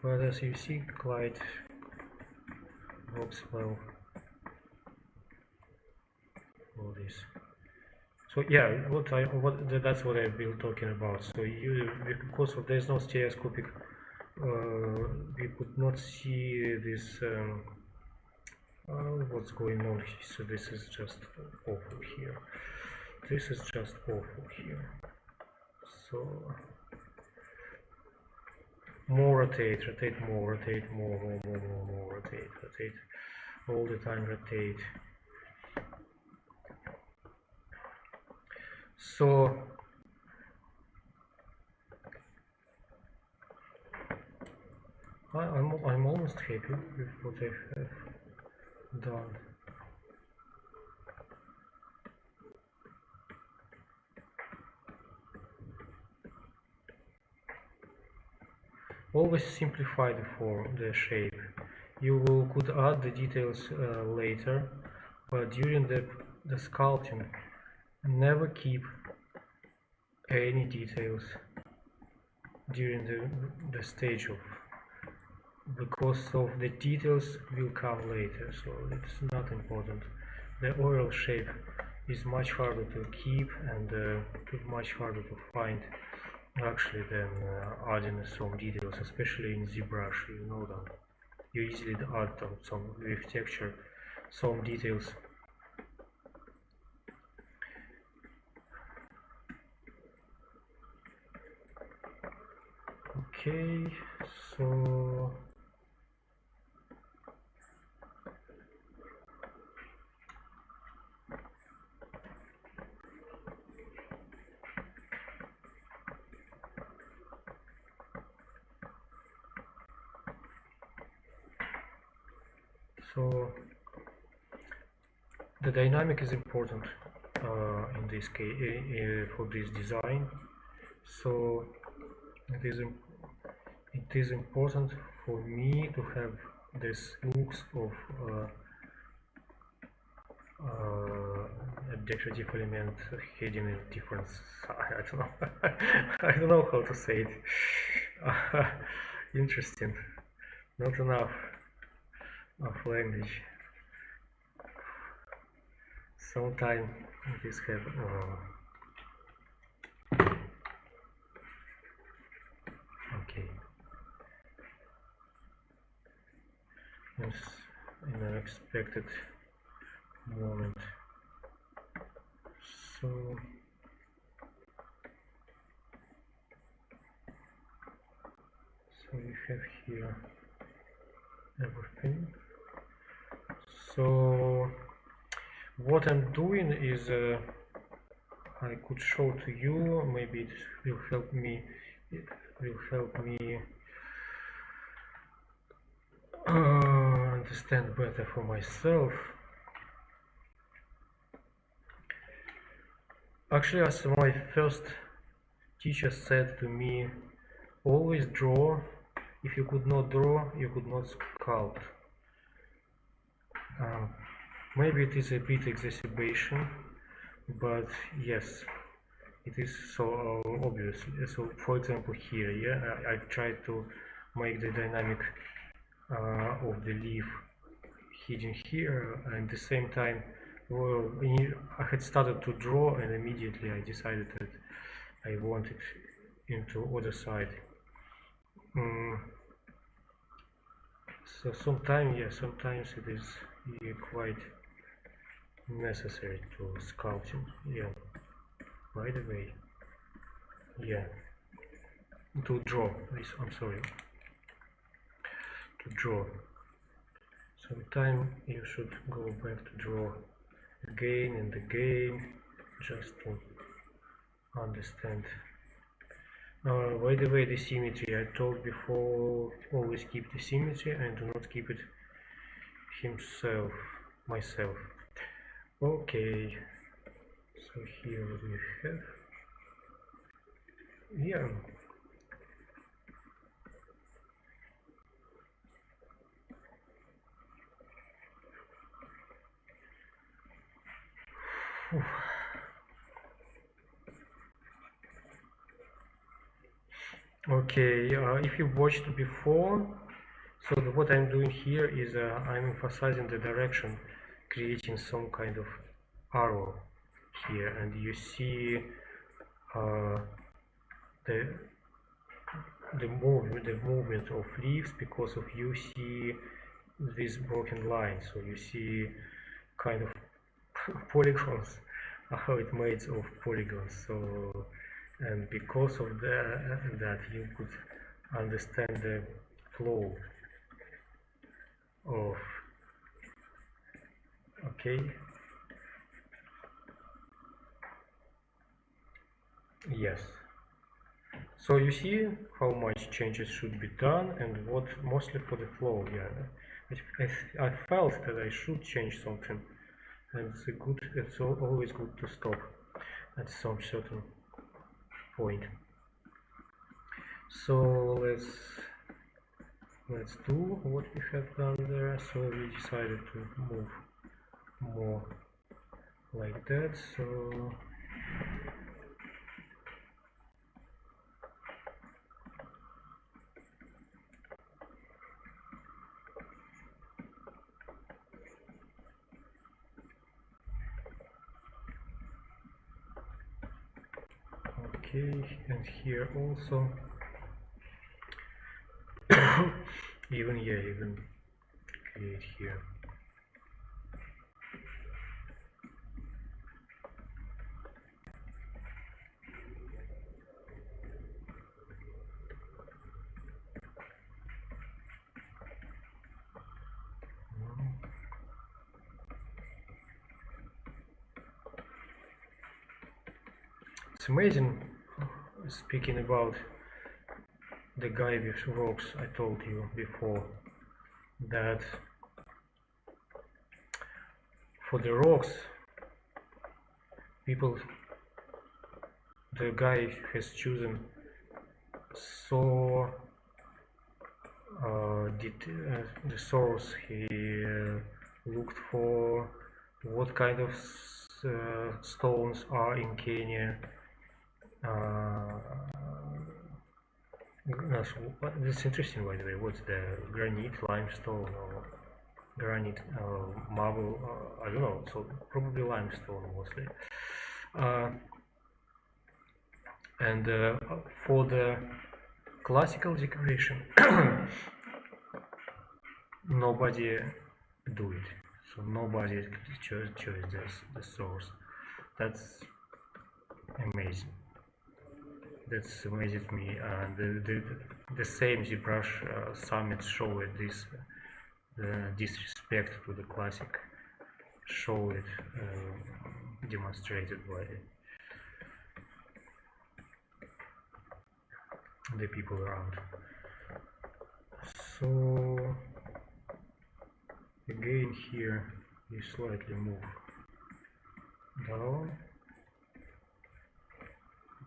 But as you see, quite works well. All this. So yeah, that's what I've been talking about. So because there's no stereoscopic, we could not see this what's going on. So this is just awful here. This is just awful here. So more rotate, more, rotate more, rotate all the time, rotate. So I'm almost happy with what I have done. Always simplify the form, the shape. You could add the details later, but during the sculpting, never keep any details during the stage of, because of the details will come later, so it's not important. The oil shape is much harder to keep and much harder to find actually than adding some details, especially in ZBrush. You know that you easily add some with texture some details. Okay, so the dynamic is important in this case for this design. So it is important for me to have this looks of a decorative element hidden in different. I don't know. I don't know how to say it. Interesting. Not enough of language. Sometimes this have. Okay. in an unexpected moment. So we have here everything. So what I'm doing is I could show to you, maybe it will help me understand better for myself. Actually, as my first teacher said to me, always draw. If you could not draw, you could not sculpt. Maybe it is a bit exacerbation, but yes, it is so obvious. So, for example, here, yeah, I've tried to make the dynamic of the leaf hidden here, and at the same time, well, I had started to draw, and immediately I decided that I wanted into other side. So sometimes it is quite necessary to sculpting. Yeah, by the way, yeah, to draw. I'm sorry, to draw. Sometimes you should go back to draw again and again, just to understand. By the way, the symmetry, I told before, always keep the symmetry and do not keep it myself. Okay, so here what we have, yeah. Okay, if you watched before, so what I'm doing here is I'm emphasizing the direction, creating some kind of arrow here, and you see the movement of leaves because of you see this broken line. So you see kind of polygons, how it made of polygons. So, and because of that you could understand the flow of, okay, yes. So you see how much changes should be done, and what mostly for the flow. Yeah, I felt that I should change something, and it's always good to stop at some certain point. So let's do what we have done there. So we decided to move more like that. So okay, and here also even create here. It's amazing, speaking about the guy with rocks, I told you before that for the rocks, the guy has chosen so the source he looked for, what kind of stones are in Kenya. That's interesting, by the way. What's the granite, limestone, or granite, marble? I don't know. So probably limestone mostly. And for the classical decoration, nobody do it, so nobody chose the source. That's amazing. That's amazes me. The same ZBrush summit showed this disrespect to the classic, show it demonstrated by the people around. So again here you slightly move down.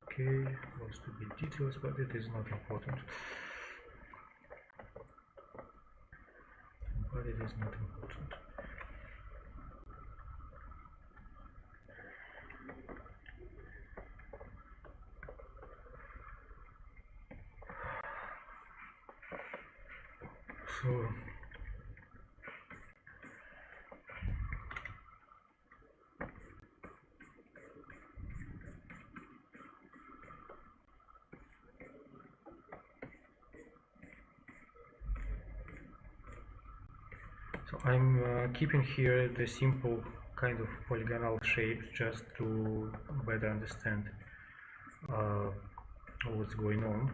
Okay, lots to be details, but it is not important. But it is not important. So I'm keeping here the simple kind of polygonal shapes just to better understand what's going on.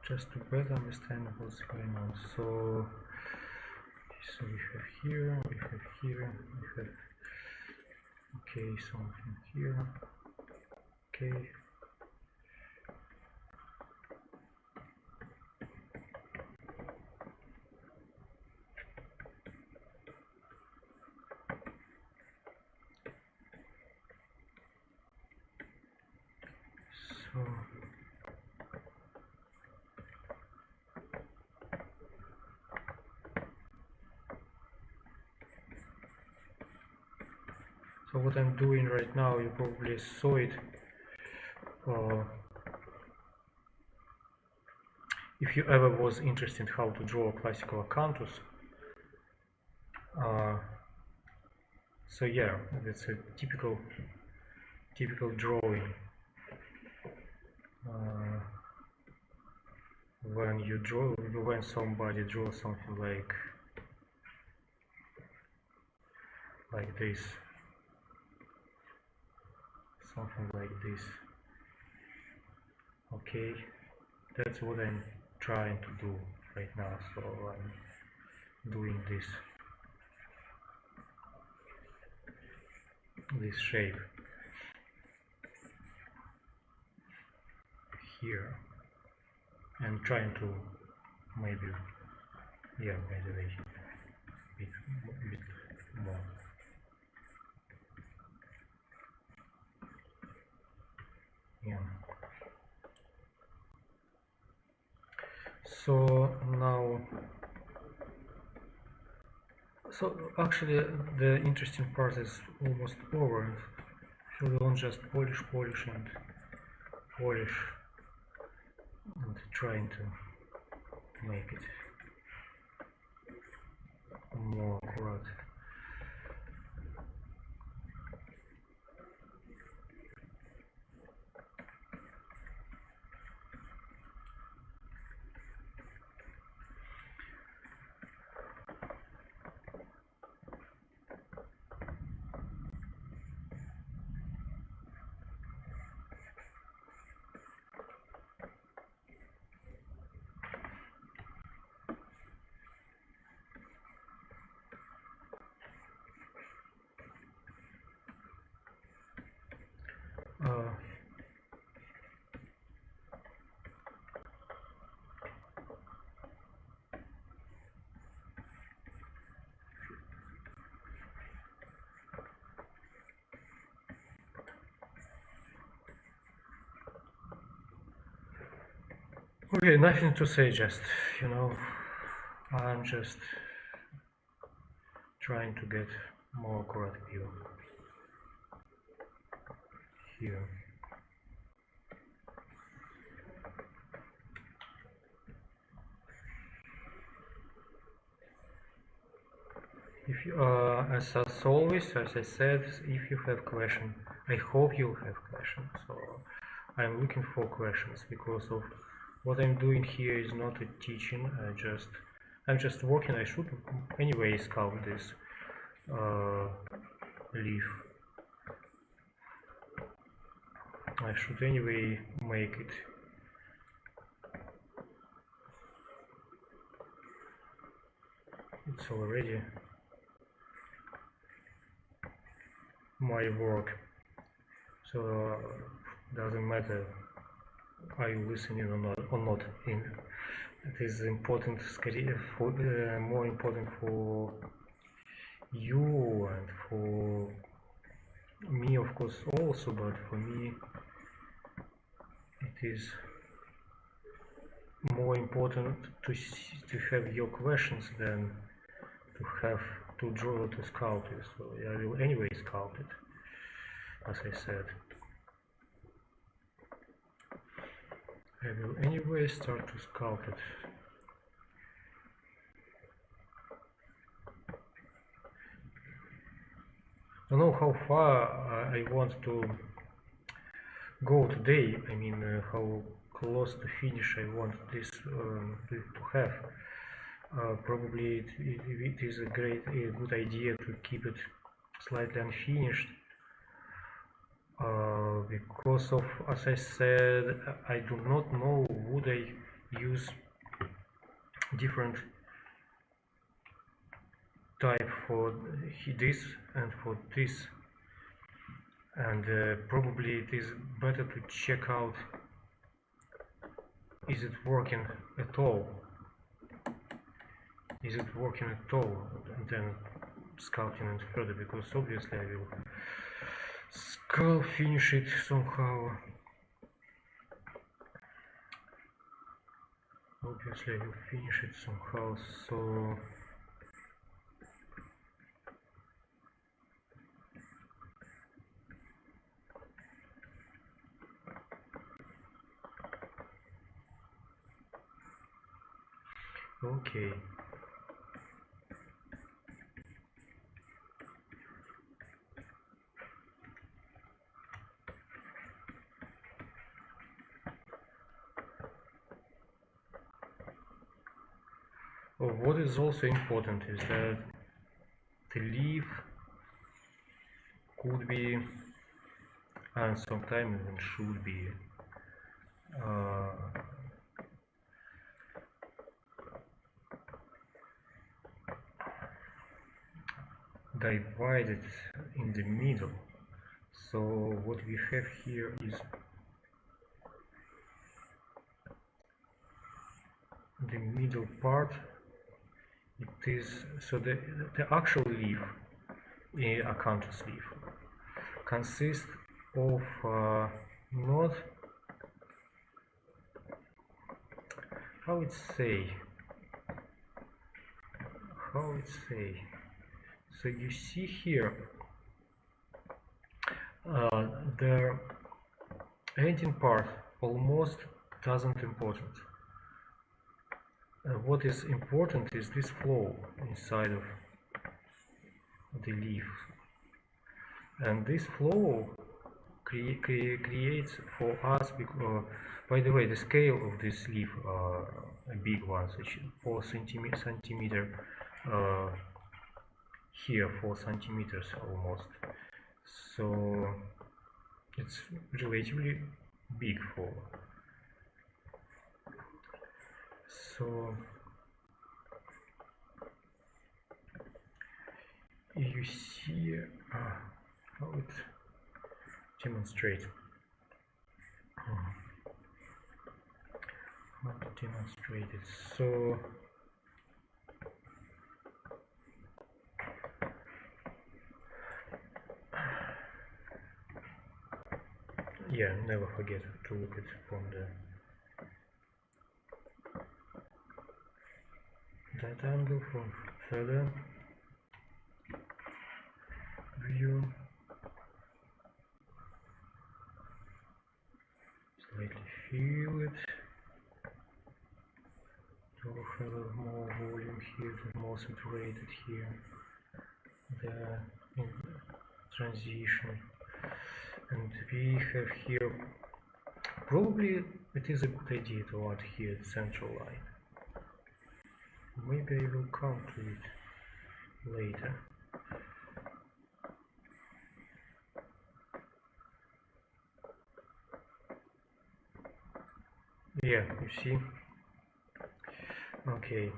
Just to better understand what's going on. So we have here, we have okay, something here, okay. So what I'm doing right now, you probably saw it. If you ever was interested how to draw a classical acanthus, so yeah, that's a typical drawing. When somebody draws something like this, something like this. Okay, that's what I'm trying to do right now. So I'm doing this shape here and trying to maybe, yeah, by the way, bit more. Yeah. So now, so actually the interesting part is almost over. So we don't just polish and trying to make it more accurate. Okay, nothing to say, just, you know, I'm just trying to get more accurate view here. If you, as always, as I said, if you have question, I hope you'll have questions. So I'm looking for questions because of what I'm doing here is not a teaching. I'm just working. I should anyway scout this leaf. I should anyway make it. It's already my work, so doesn't matter are you listening or not. It is important for more important for you and for me, of course, also, but for me it is more important to have your questions than to draw, to scout it. So I will anyway scout it, as I said. I will anyway start to scout it. I don't know how far I want to go today. I mean, how close to finish I want this to have. Probably it is a good idea to keep it slightly unfinished, because of, as I said, I do not know would I use different type for this and for this, and probably it is better to check out is it working at all. Is it working at all, and then scouting it further, because obviously I will finish it somehow. Obviously I will finish it somehow, so okay. What is also important is that the leaf could be, and sometimes even should be, divided in the middle. So what we have here is the middle part. It is so the actual leaf, a acanthus leaf, consists of not how it say. So you see here the ending part almost doesn't important. What is important is this flow inside of the leaf, and this flow creates for us, by the way, the scale of this leaf are a big one, such 4 centimeter here, 4 centimeters almost, so it's relatively big for. So you see how it demonstrates. How to demonstrate it. So yeah, never forget to look at from that angle, from further view. Slightly feel it. To have more volume here, more saturated here. the transition, and we have here, probably it is a good idea to add here the central line. Maybe I will come to it later. Yeah, you see. Okay,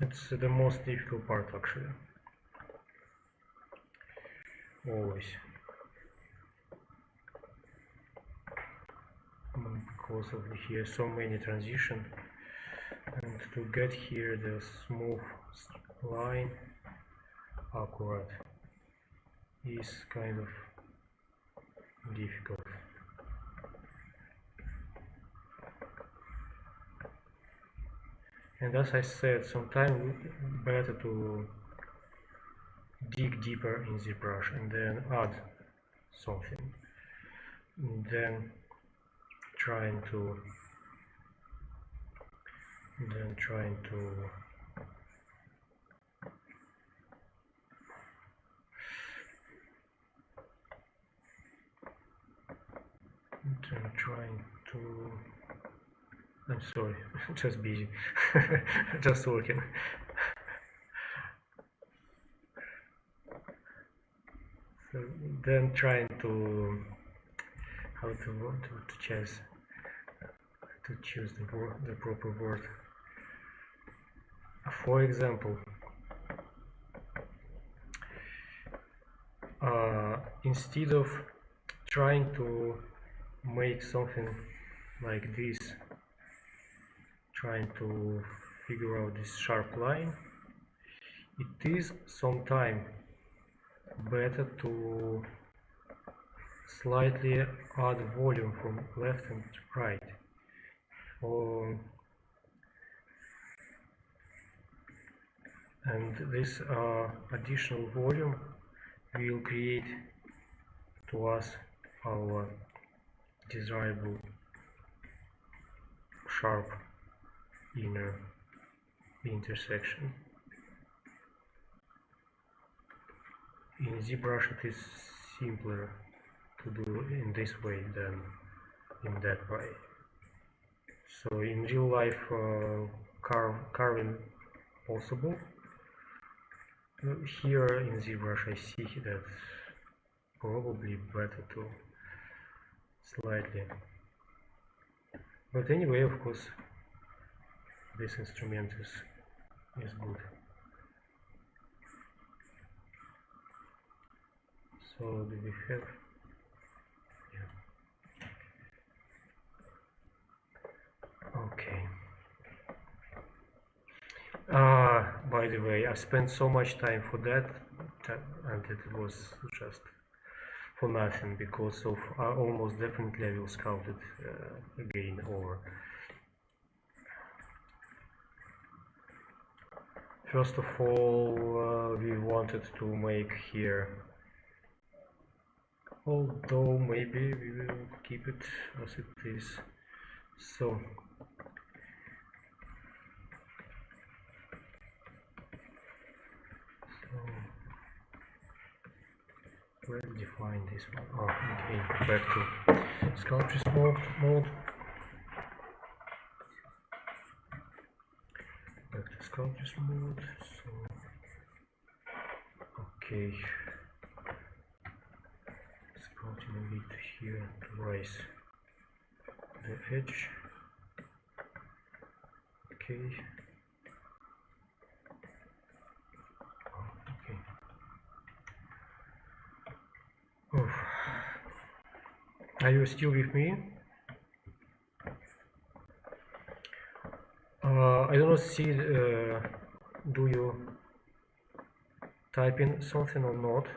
it's the most difficult part actually. Always. Because of here so many transitions, and to get here the smooth line accurate is kind of difficult. And as I said, sometimes better to dig deeper in the brush and then add something, and then trying to I'm sorry, just busy, just working. So then trying to choose the proper word. For example, instead of trying to make something like this, trying to figure out this sharp line, it is sometimes better to slightly add volume from left and right, and this additional volume will create to us our desirable sharp inner intersection. In ZBrush it is simpler to do in this way than in that way. So in real life carving possible. Here in ZBrush I see that probably better to slightly, but anyway, of course, this instrument is good. So do we have? Yeah. Okay. By the way, I spent so much time for that, and it was just for nothing, because of almost definitely I will scout it again over. First of all, we wanted to make here, although maybe we will keep it as it is. So let's define this one. Oh, okay, back to sculpture mode. Back to sculpture mode. So okay, sculpting a bit here to raise the edge. Okay. Are you still with me? I don't see, do you type in something or not?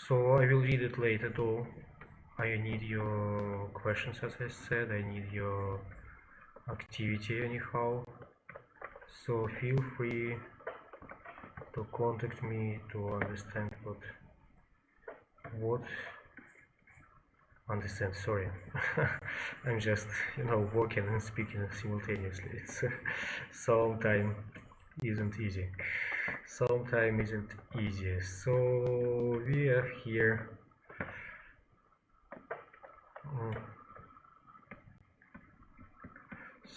So I will read it later though. I need your questions, as I said, I need your activity anyhow. So feel free to contact me to understand what understand, sorry. I'm just, working and speaking simultaneously. It's sometimes isn't easy. Sometimes isn't easy. So we have here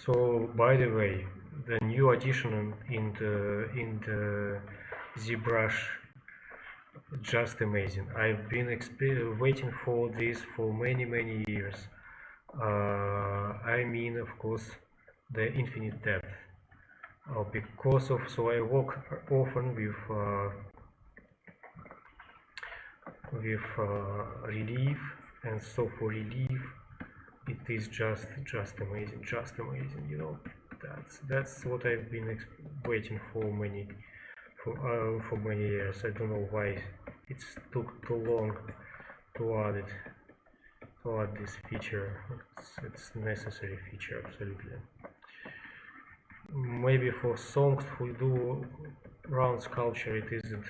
so by the way, the new addition in the ZBrush, just amazing. I've been waiting for this for many years. I mean, of course, the infinite depth. Because of so I work often with relief, and so for relief it is just amazing, you know. That's what I've been waiting for many years. I don't know why it took too long to add this feature. It's necessary feature, absolutely. Maybe for songs who do round sculpture it isn't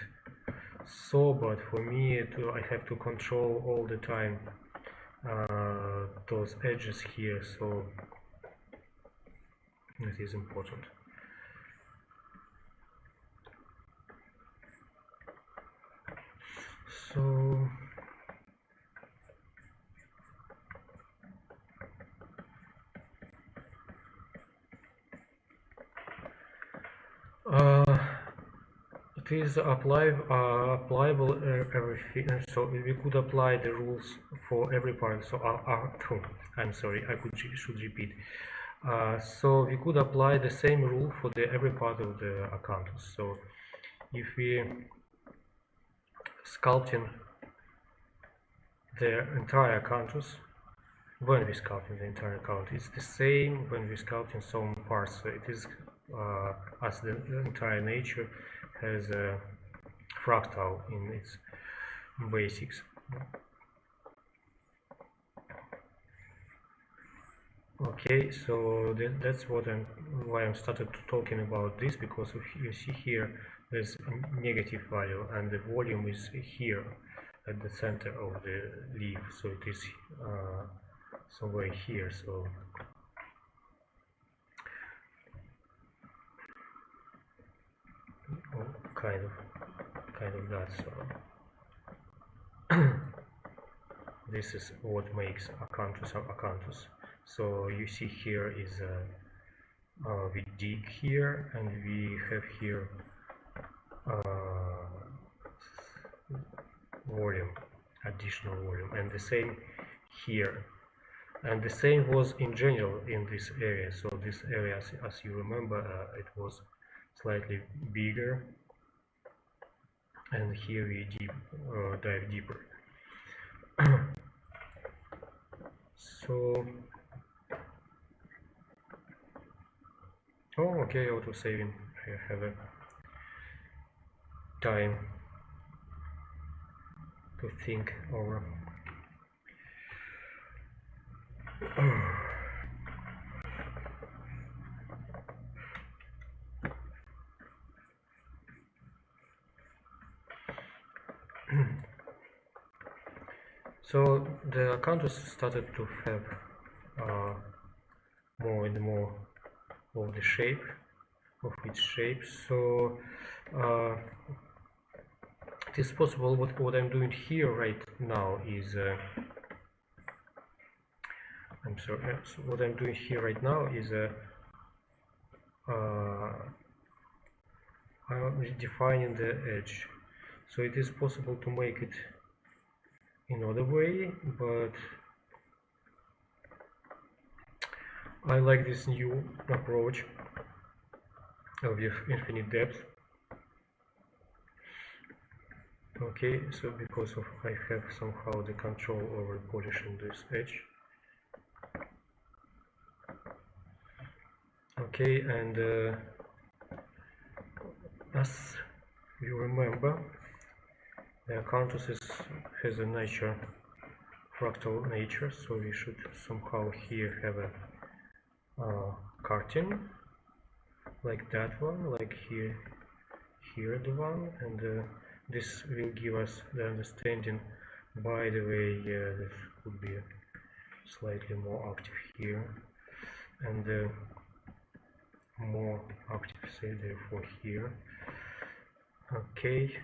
so, but for me I have to control all the time those edges here, so it is important. So it is applicable everything. So we could apply the rules for every part. So I'm sorry, should repeat. So we could apply the same rule for every part of the acanthus. So if we sculpting the entire acanthus, when we sculpting the entire acanthus, it's the same when we sculpting some parts. So it is as the entire nature has a fractal in its basics. Okay, so that's why I'm started talking about this, because if you see here there's a negative value and the volume is here at the center of the leaf, so it is somewhere here. So kind of that. So this is what makes acanthus. So you see here is we dig here, and we have here volume, additional volume, and the same here, and the same was in general in this area. So this area, as you remember, it was slightly bigger, and here we dive deeper. So okay, auto saving. I have a time to think over. So the acanthus started to have more and more of the shape of its shape. So it is possible. What I'm doing here right now is I'm sorry. So what I'm doing here right now is I'm defining the edge. So it is possible to make it another way, but I like this new approach with infinite depth. Okay, so because of I have somehow the control over polishing this edge. Okay, and as you remember, the acanthus has a nature, fractal nature, so we should somehow here have a curtain like that one, like here the one, and this will give us the understanding. By the way, this could be slightly more active here, and more active say therefore here. Okay,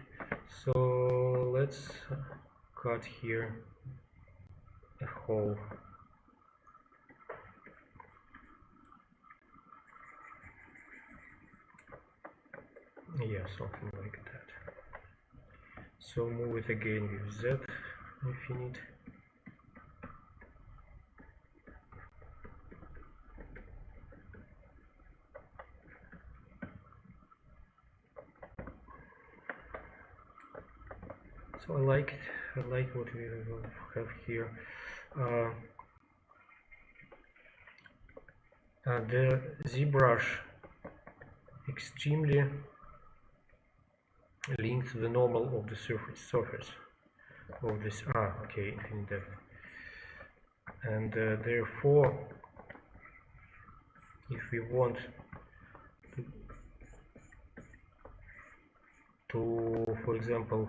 so let's cut here a hole. Yeah, something like that. So move it again with Z infinite. So I like it. I like what we have here. The ZBrush extremely linked to the normal of the surface of this. Okay, infinite depth, and therefore, if we want to, for example,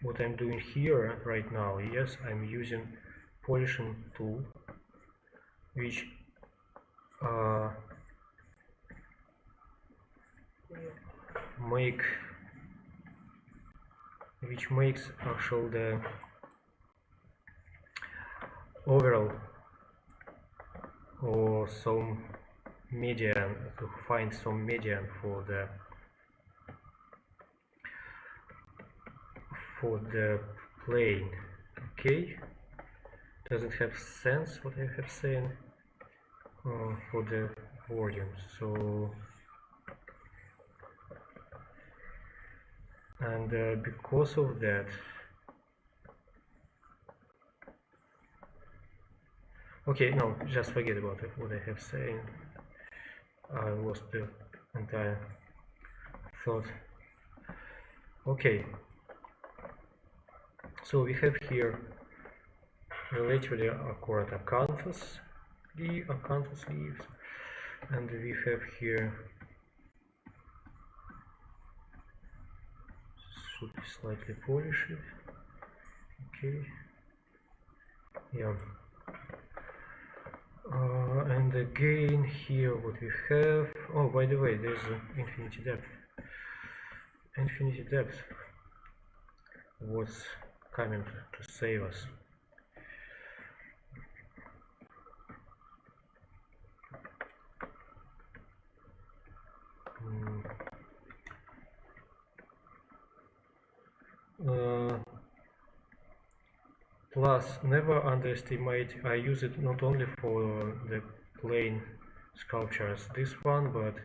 what I'm doing here right now, yes, I'm using polishing tool, which makes actually the overall or some median, to find some median for the plane. Okay, doesn't have sense what I have said for the volume. So and because of that, okay, no, just forget about it, what I have said. I lost the entire thought. Okay, so we have here relatively accurate acanthus leaves, and we have here, should slightly polish it. Okay, yeah. And again here what we have, oh, by the way, there's infinity depth was coming to save us. Plus, never underestimate, I use it not only for the plain sculptures, this one, but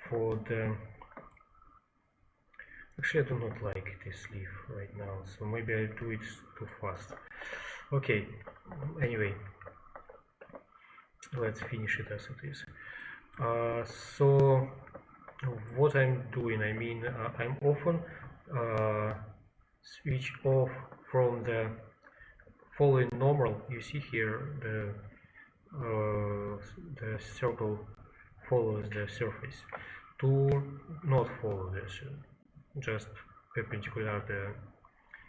for the, actually I do not like this leaf right now, so maybe I do it too fast. Okay, anyway, let's finish it as it is. So what I'm doing, I mean, I'm often switch off from the following normal. You see here the circle follows the surface, to not follow this, just perpendicular the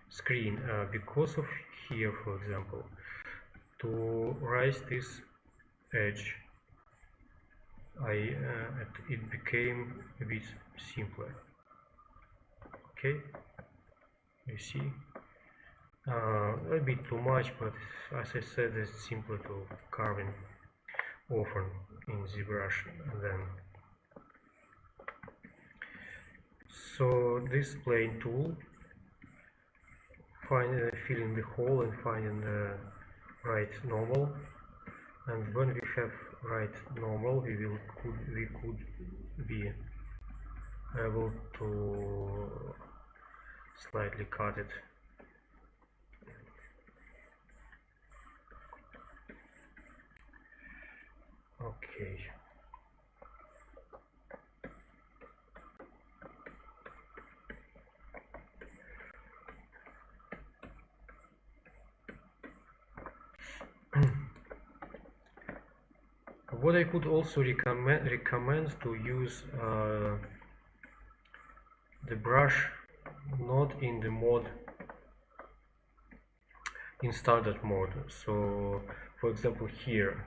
screen, because of here, for example, to raise this edge, it became a bit simpler. Okay, you see, a bit too much, but as I said, it's simpler to carving often in ZBrush than. So this plane tool, filling the hole and finding the right normal, and when we have right normal, we could be able to slightly cut it. Okay. What I could also recommend to use the brush not in the mode, in standard mode. So for example here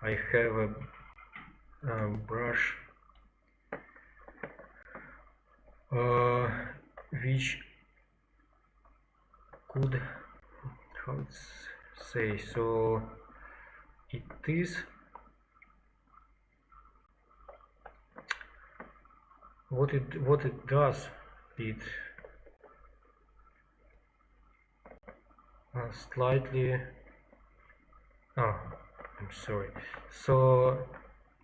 I have a brush which could, how to say, so it is what it does, it slightly, oh, I'm sorry, so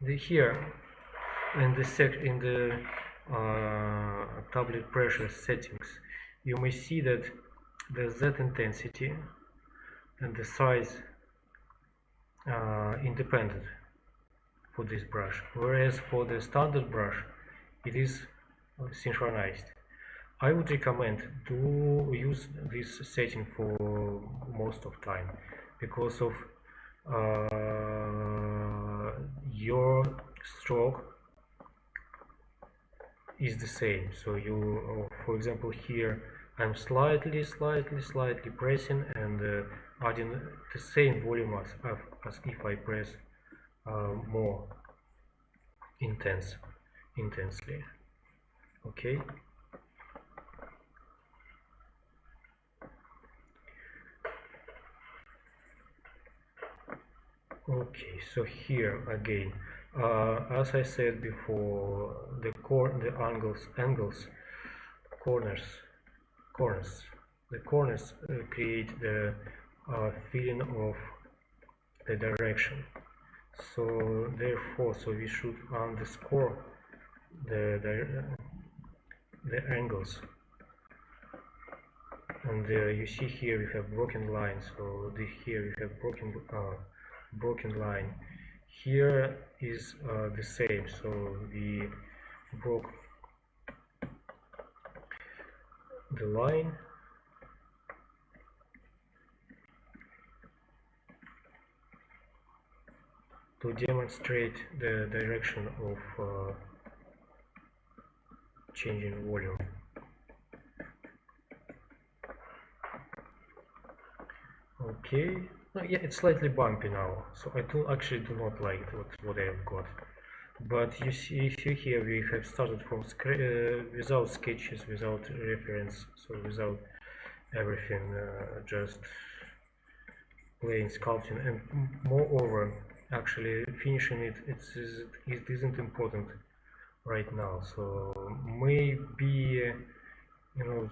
here in the tablet pressure settings, you may see that the Z intensity and the size independent for this brush, whereas for the standard brush it is synchronized. I would recommend to use this setting for most of time, because of your stroke is the same. So you, for example, here I'm slightly pressing and adding the same volume as if I press more intensely. Okay. Okay, so here again, as I said before, the corners create the feeling of the direction. So therefore, we should underscore the angles. And you see here we have broken lines. So here we have broken line. Here is the same. So we broke the line. To demonstrate the direction of changing volume. Okay, yeah, it's slightly bumpy now, so I actually do not like what I have got. But you see here we have started from without sketches, without reference, so without everything, just plain sculpting, and moreover, actually finishing it isn't important right now. So maybe, you know,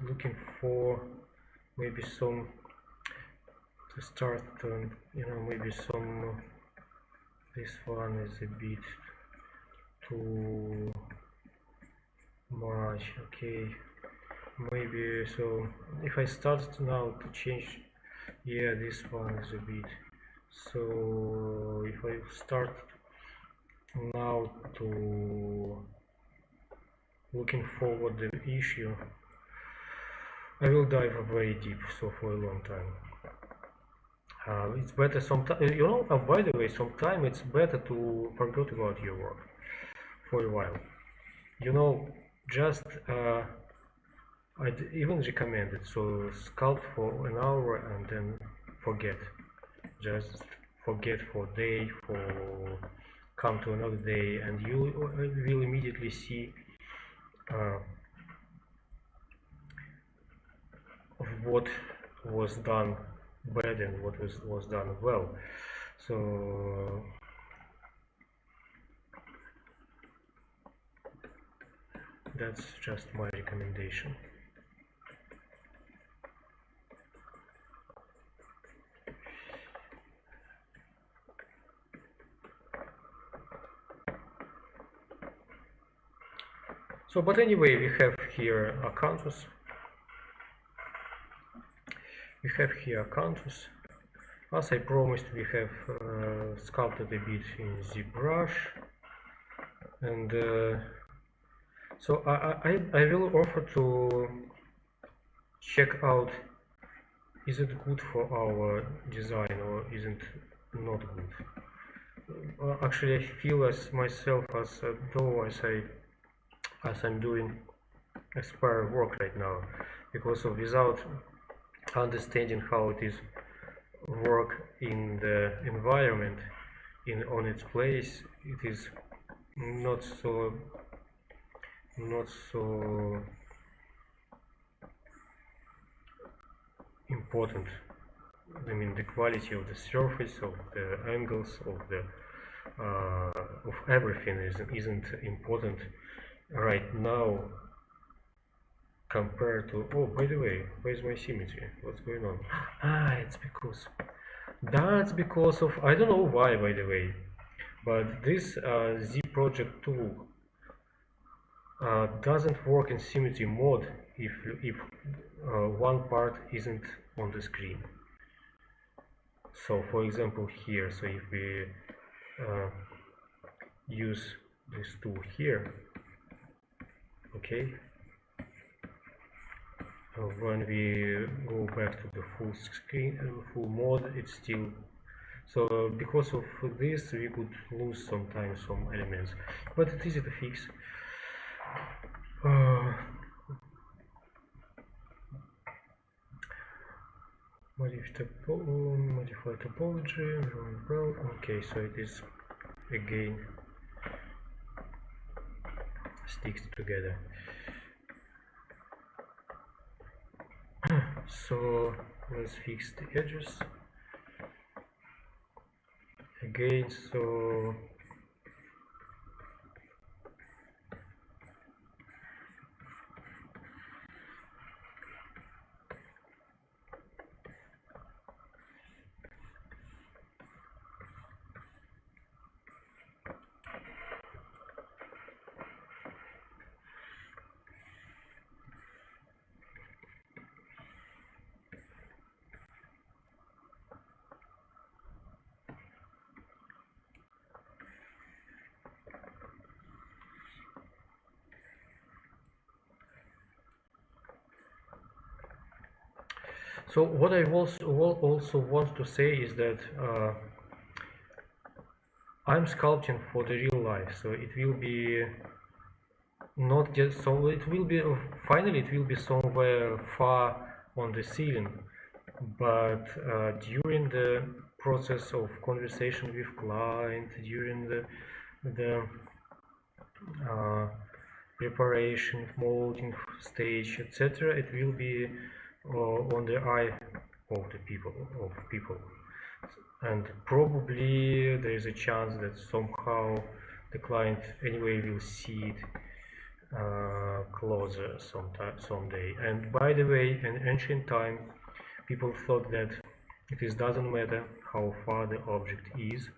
looking for maybe some to start, you know, maybe some, this one is a bit too much. Okay, maybe, so if I start now to change, yeah, this one is a bit, so if I start now to looking forward the issue, I will dive very deep, so for a long time. It's better sometimes, you know, by the way, sometimes it's better to forget about your work for a while. You know, just I'd even recommend it, so sculpt for an hour and then forget. Just forget for a day, for come to another day, and you will immediately see what was done bad and what was done well. So that's just my recommendation. So, but anyway, we have here a canvas. We have here a canvas. As I promised, we have sculpted a bit in the brush, and so I will offer to check out, is it good for our design or isn't not good. Actually, I feel as myself as though as I'm doing aspire work right now, because of without understanding how it is work in the environment, on its place, it is not so not so important. I mean, the quality of the surface, of the angles, of everything isn't important right now compared to. Oh, by the way, where's my symmetry? What's going on? Ah, it's because that's because of, I don't know why, by the way, but this Z project tool doesn't work in symmetry mode if one part isn't on the screen. So for example here, so if we use this tool here, okay, when we go back to the full screen, full mode, it's still, so because of this we could lose sometimes some elements, but it's easy to fix. Modify topology, well, okay, so it is again sticks together. So let's fix the edges again. So So what I also want to say is that I'm sculpting for the real life, so it will be not just so it will be finally it will be somewhere far on the ceiling, but during the process of conversation with client, during the preparation, molding stage, etc., it will be on the eye of the people, and probably there is a chance that somehow the client anyway will see it closer someday. And by the way, in ancient time, people thought that it doesn't matter how far the object is,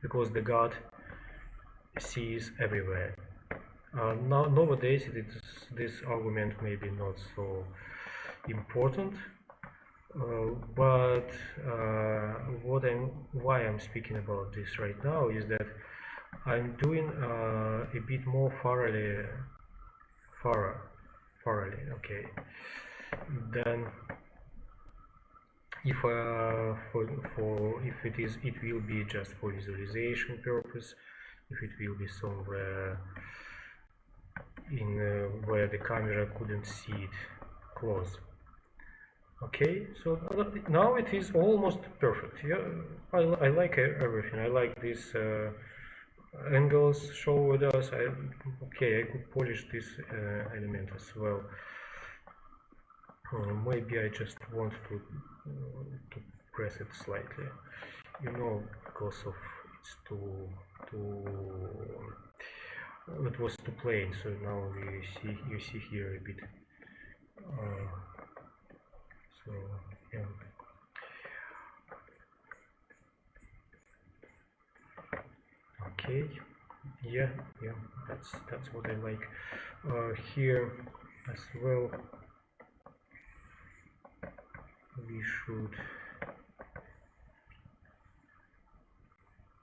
because the God sees everywhere. Nowadays, this argument may be not so important, but why I'm speaking about this right now is that I'm doing a bit more thoroughly, okay, then if it will be just for visualization purpose, if it will be somewhere in where the camera couldn't see it close. Okay, so now it is almost perfect. Yeah, I like everything. I like these angles showed us. Okay, I could polish this element as well. Maybe I just want to press it slightly, because of it's it was too plain. So now you see here a bit. So yeah. Okay, yeah, that's what I like here as well. We should,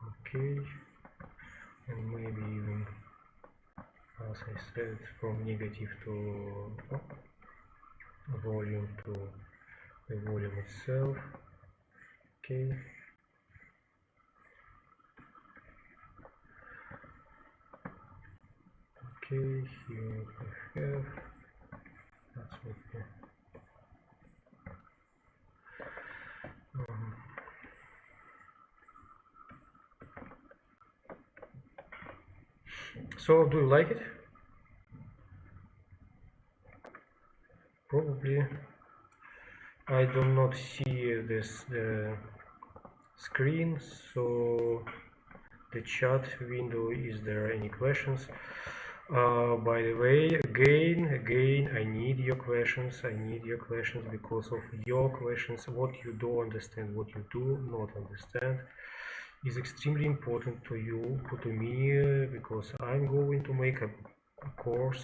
okay, and maybe even, as I said, from negative to volume to the volume itself. Okay. Okay, here we have, that's what we so do you like it? probably I do not see the screen, so the chat window, is there any questions? By the way, again, I need your questions. I need your questions, because of your questions. What you do understand, what you do not understand, is extremely important to you, to me, because I'm going to make a course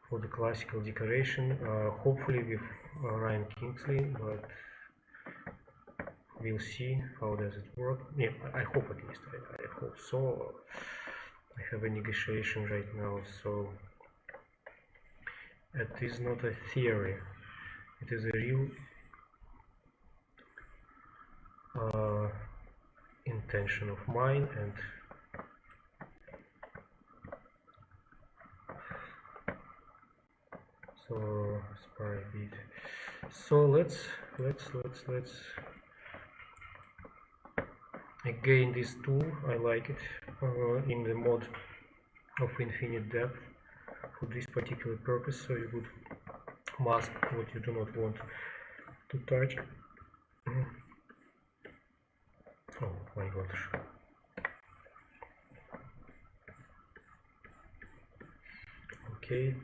for the classical decoration, hopefully with Ryan Kingsley, but we'll see how does it work. Yeah, I hope, at least I hope so. I have a negotiation right now, so it is not a theory, it is a real intention of mine. And so spy bit. So let's again, this tool, I like it in the mode of infinite depth for this particular purpose. So you would mask what you do not want to touch. Oh my gosh. Okay.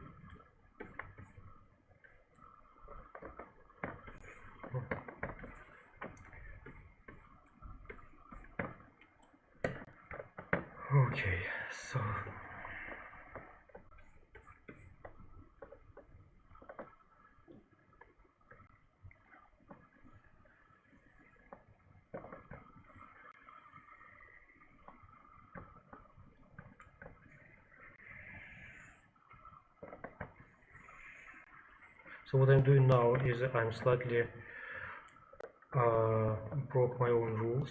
Okay, so what I'm doing now is I'm slightly broke my own rules.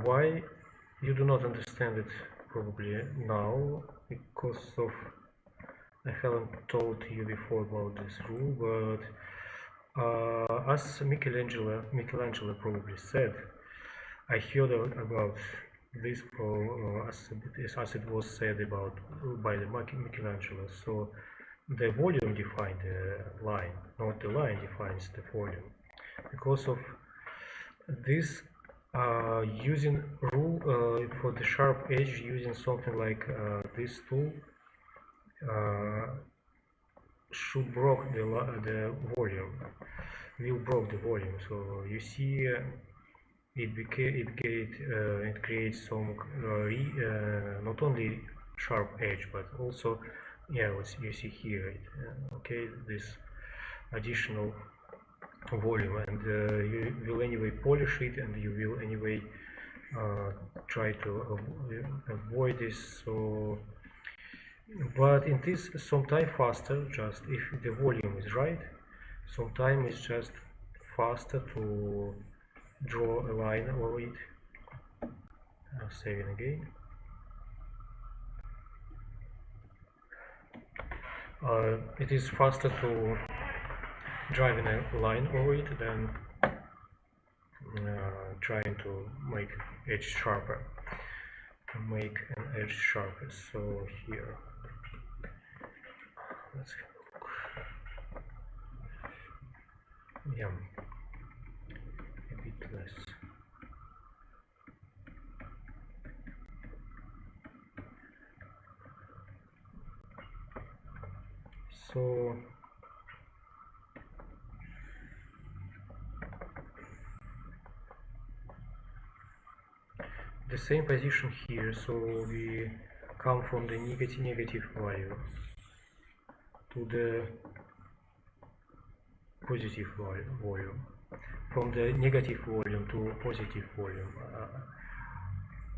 Why you do not understand it probably now, because of I haven't told you before about this rule, but as Michelangelo probably said, I heard about this as it was said about by the Michelangelo. So the volume defines the line, not the line defines the volume. Because of this, using rule for the sharp edge, using something like this tool should broke the volume, will broke the volume. So you see, it creates some not only sharp edge, but also, yeah, what you see here, okay, this additional volume, and you will anyway polish it, and you will anyway try to avoid this. So, but in this, sometimes faster, just if the volume is right, sometimes it's just faster to draw a line over it. Saving again. It is faster to drive in a line over it than trying to make edge sharper. Make an edge sharper. So here, let's have a look. Yeah, a bit less. So the same position here, so we come from the negative value to the positive volume, from the negative volume to positive volume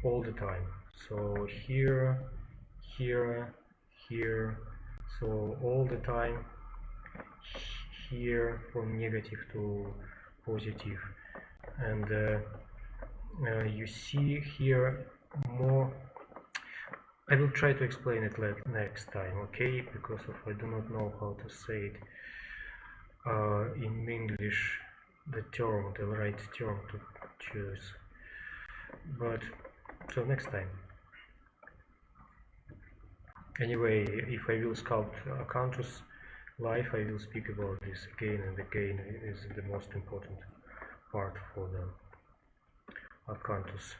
all the time. So here, so all the time, here from negative to positive, and you see here more. I will try to explain it next time, okay? Because I do not know how to say it in English, the right term to choose. But so next time. Anyway, if I will sculpt Acanthus live, I will speak about this again and again. Is the most important part for the Acanthus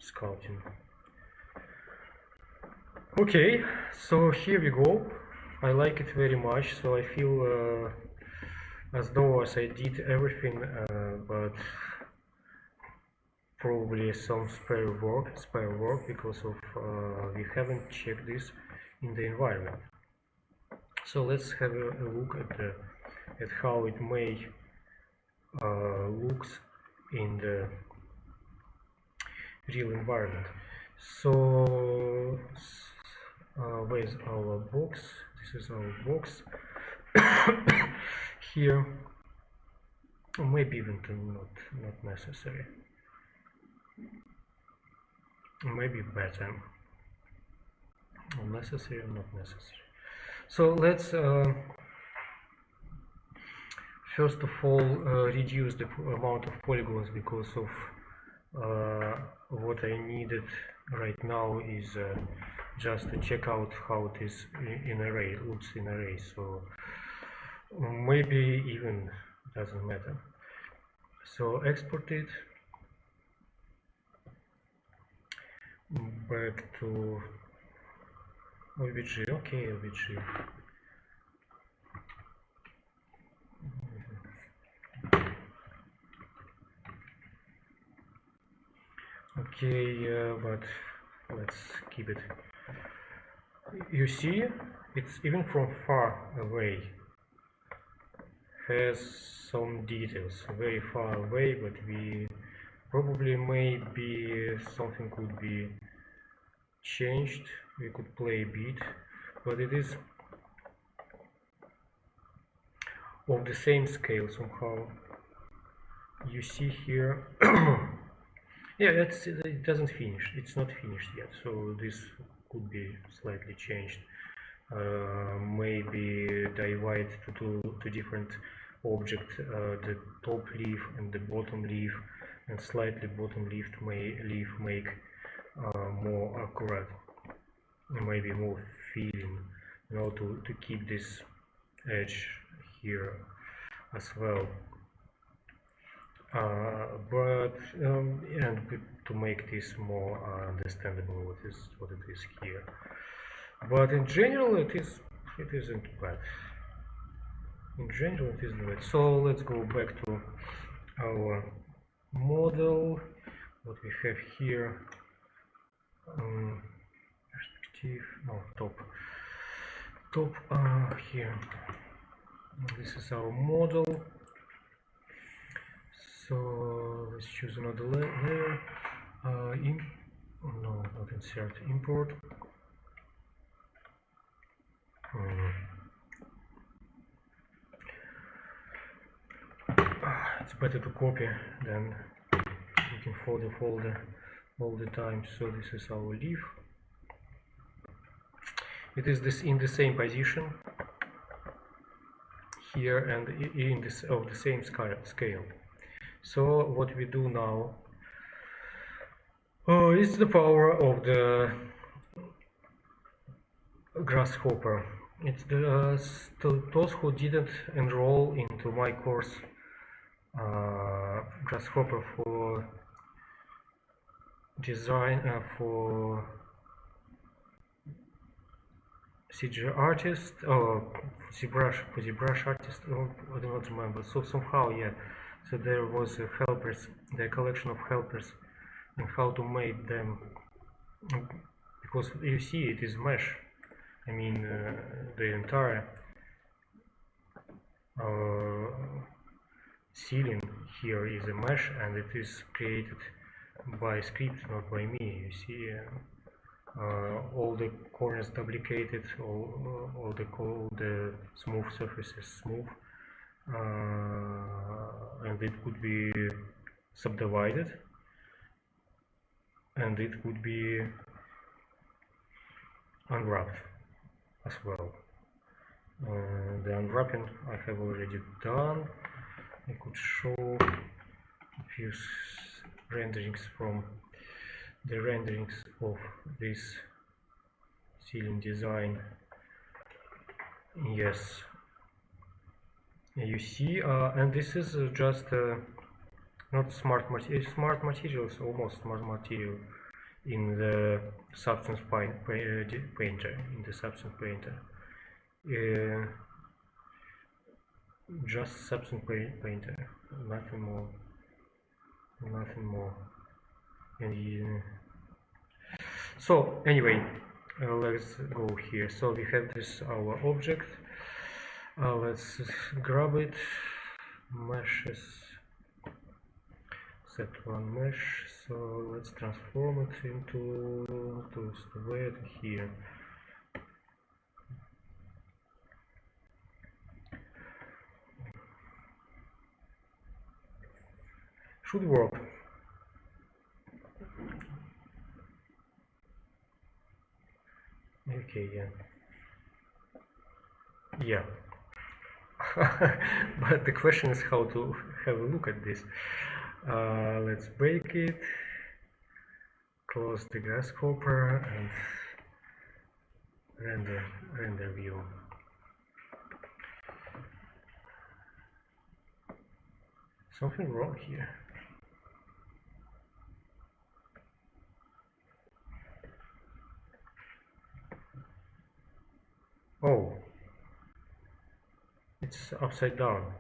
sculpting. Okay, so here we go. I like it very much, so I feel as though I did everything, but probably some spare work because of we haven't checked this in the environment. So let's have a look at how it may looks in the real environment. So where's our box? This is our box. Here, maybe even not necessary. Maybe better. Necessary or not necessary. So let's first of all reduce the amount of polygons, because of what I needed right now is just to check out how it is in array, looks in array. So maybe even doesn't matter. So export it back to OBJ. Okay, OBJ. Okay, but let's keep it. You see, it's even from far away has some details, very far away, but we probably maybe something could be changed. We could play a bit, but it is of the same scale somehow. You see here. Yeah, it doesn't finish. It's not finished yet, so this could be slightly changed. Maybe divide to two different objects, the top leaf and the bottom leaf, and slightly bottom leaf make more accurate, maybe more feeling, you know, to keep this edge here as well. And to make this more understandable what it is here. But in general it isn't bad. In general it isn't bad. So let's go back to our model. What we have here, perspective, no, top here. This is our model. So let's choose another layer. No, not insert, import. It's better to copy than looking for the folder all the time. So this is our leaf. It is in the same position here and in this of the same scale. So what we do now is the power of the grasshopper. It's those who didn't enroll into my course grasshopper for design for CG artist or ZBrush artist. I do not remember. So somehow, yeah. So there was a helpers, the collection of helpers, and how to make them, because you see it is mesh. I mean the entire ceiling here is a mesh, and it is created by script, not by me. You see all the corners duplicated, all the smooth surfaces smooth. And it could be subdivided, and it could be unwrapped as well. The unwrapping I have already done. I could show a few renderings from the renderings of this ceiling design. Yes, you see, and this is just not smart materials, almost smart material in the substance painter, just substance painter, nothing more, nothing more. And so anyway, let's go here. So we have this our object. Let's grab it, meshes, set one mesh. So let's transform it into way here. Should work. Okay, yeah. But the question is how to have a look at this. Let's bake it, close the grasshopper, and render view. Something wrong here. Oh, it's upside down.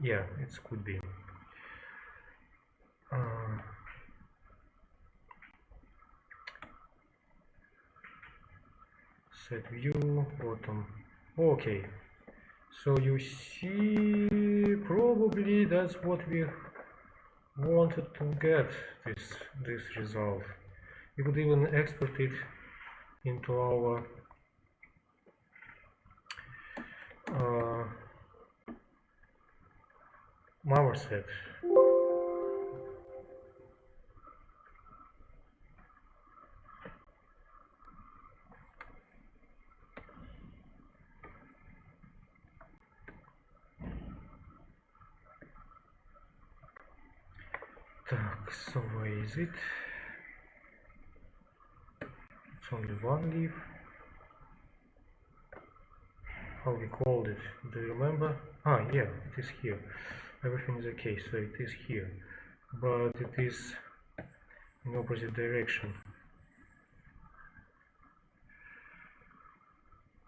Yeah, it could be. Set view, bottom. Okay, so you see, probably that's what we wanted to get, this result. We could even export it into our Marmoset. Так, so where is it? It's only one leaf. How we called it? Do you remember? Ah, yeah, it is here. Everything is okay, so it is here. But it is in opposite direction.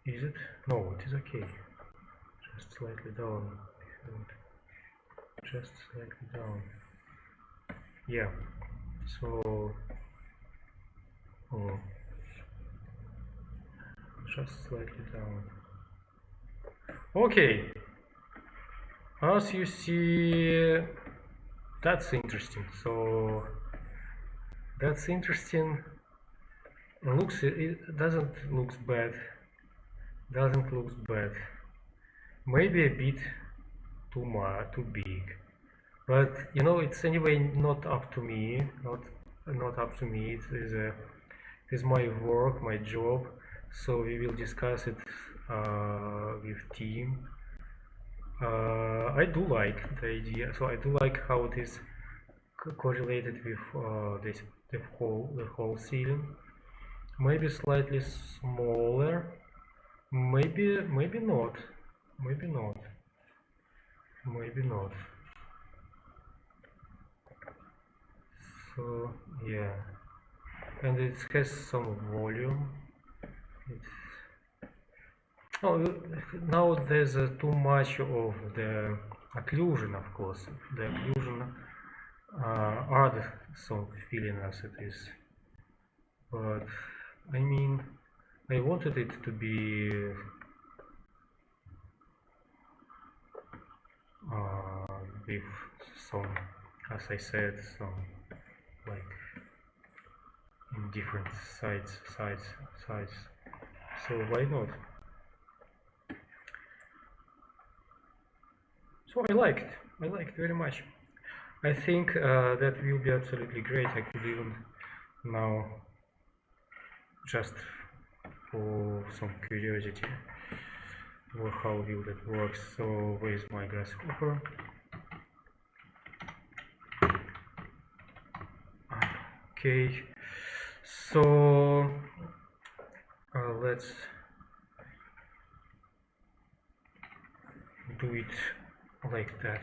Is it? No, it is okay. Just slightly down. Just slightly down. Yeah. So just slightly down. Okay. As you see, that's interesting. So that's interesting. It doesn't look bad. Doesn't look bad. Maybe a bit too big. But you know, it's anyway not up to me. Not up to me. It is my work, my job. So we will discuss it with team. I do like the idea. So I do like how it is correlated with the whole ceiling. Maybe slightly smaller. Maybe not. Maybe not. Maybe not. So yeah, and it has some volume. Oh, now there's too much of the occlusion, of course. The occlusion are some feeling as it is, but I mean, I wanted it to be with some, as I said, some like in different sides. So why not? So I liked very much. I think that will be absolutely great. I could even now, just for some curiosity, or how will that works. So where is my grasshopper? Okay, so let's do it like that.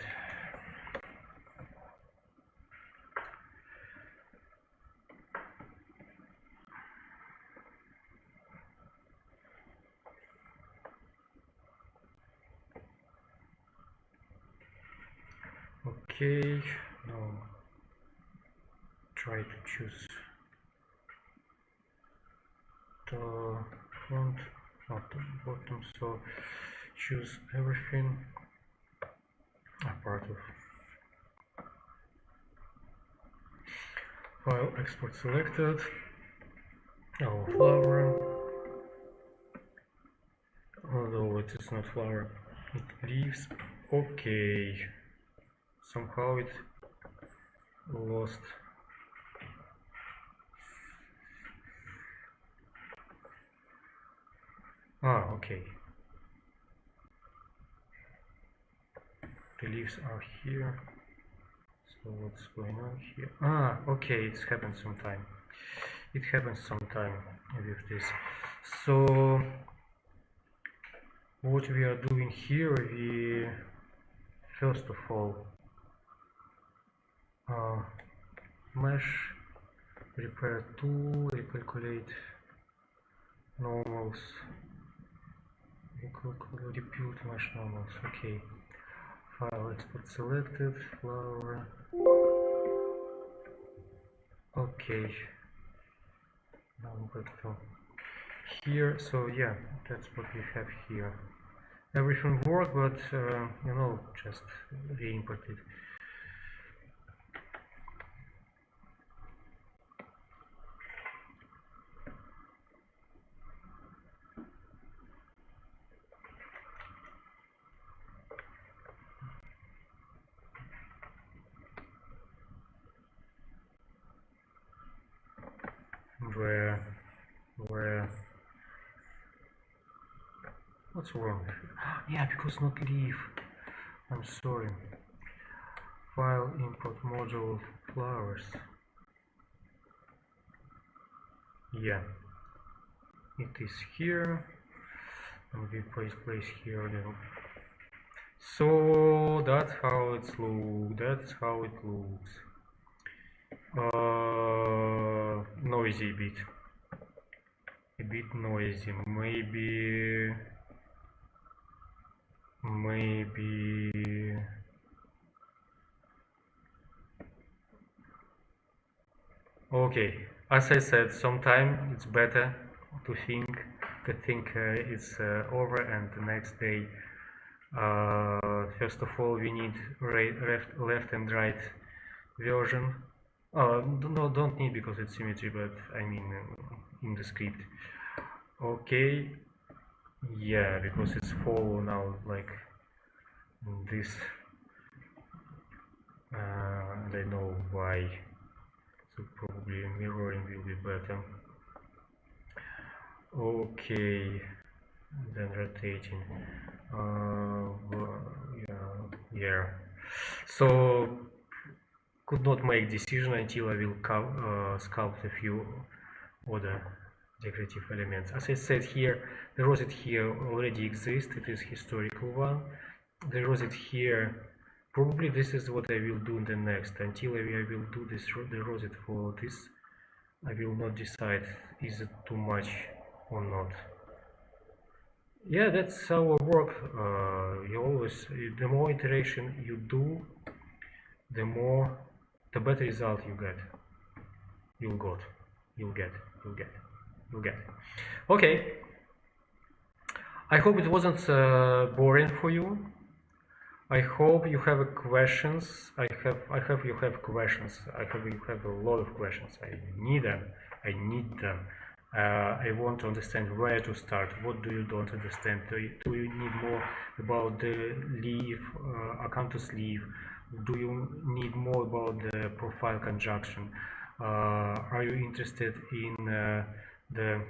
Okay, now try to choose the front, not the bottom, so choose everything apart of file export selected, our flower, although it is not flower, it leaves. Okay, somehow it lost. Okay. The leaves are here. So what's going on here? Okay, it's happened sometime. It happens sometime with this. So what we are doing here, we first of all mesh, repair tool, recalculate normals, rebuild mesh normals. Okay, file export selected, flower. Okay, now back to here. So yeah, that's what we have here. Everything worked, but you know, just re-import it. Where what's wrong? Yeah, because not leaf. I'm sorry. File import module flowers. Yeah, it is here, and we place here now. So that's how it looks. That's how it looks. Noisy a bit noisy. Maybe. Okay, as I said, sometimes it's better to think it's over, and the next day first of all we need left and right version. No, don't need because it's symmetry, but I mean in the script. Okay, yeah, because it's follow now like this. And I know why. So probably mirroring will be better. Okay, then rotating. Yeah. So could not make decision until I will sculpt a few other decorative elements. As I said here, the rosette here already exists. It is historical one. The rosette here, probably this is what I will do in the next. Until I will do this, the rosette for this, I will not decide is it too much or not. Yeah, that's our work. You always, the more iteration you do, the better result you get. You'll get. Okay. I hope it wasn't boring for you. I hope you have questions. I hope you have questions. I hope you have a lot of questions. I need them. I want to understand where to start. What do you don't understand? Do you need more about the leaf, acanthus leaf? Do you need more about the profile conjunction? Are you interested in the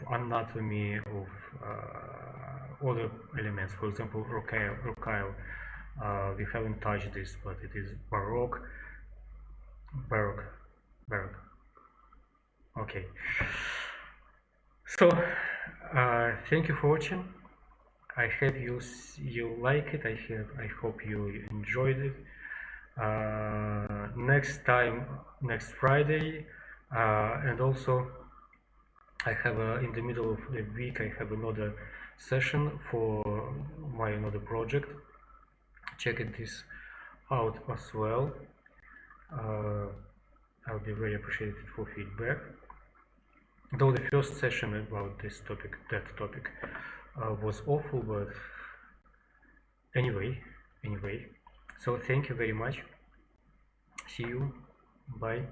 anatomy of other elements? For example, rocaille. We haven't touched this, but it is baroque. Okay. So thank you for watching. I hope you like it. I hope you enjoyed it. Next time, next Friday, and also I have in the middle of the week I have another session for my another project. Check this out as well. I'll be very appreciated for feedback. Though the first session about this topic, that topic, was awful, but anyway. So thank you very much. See you. Bye.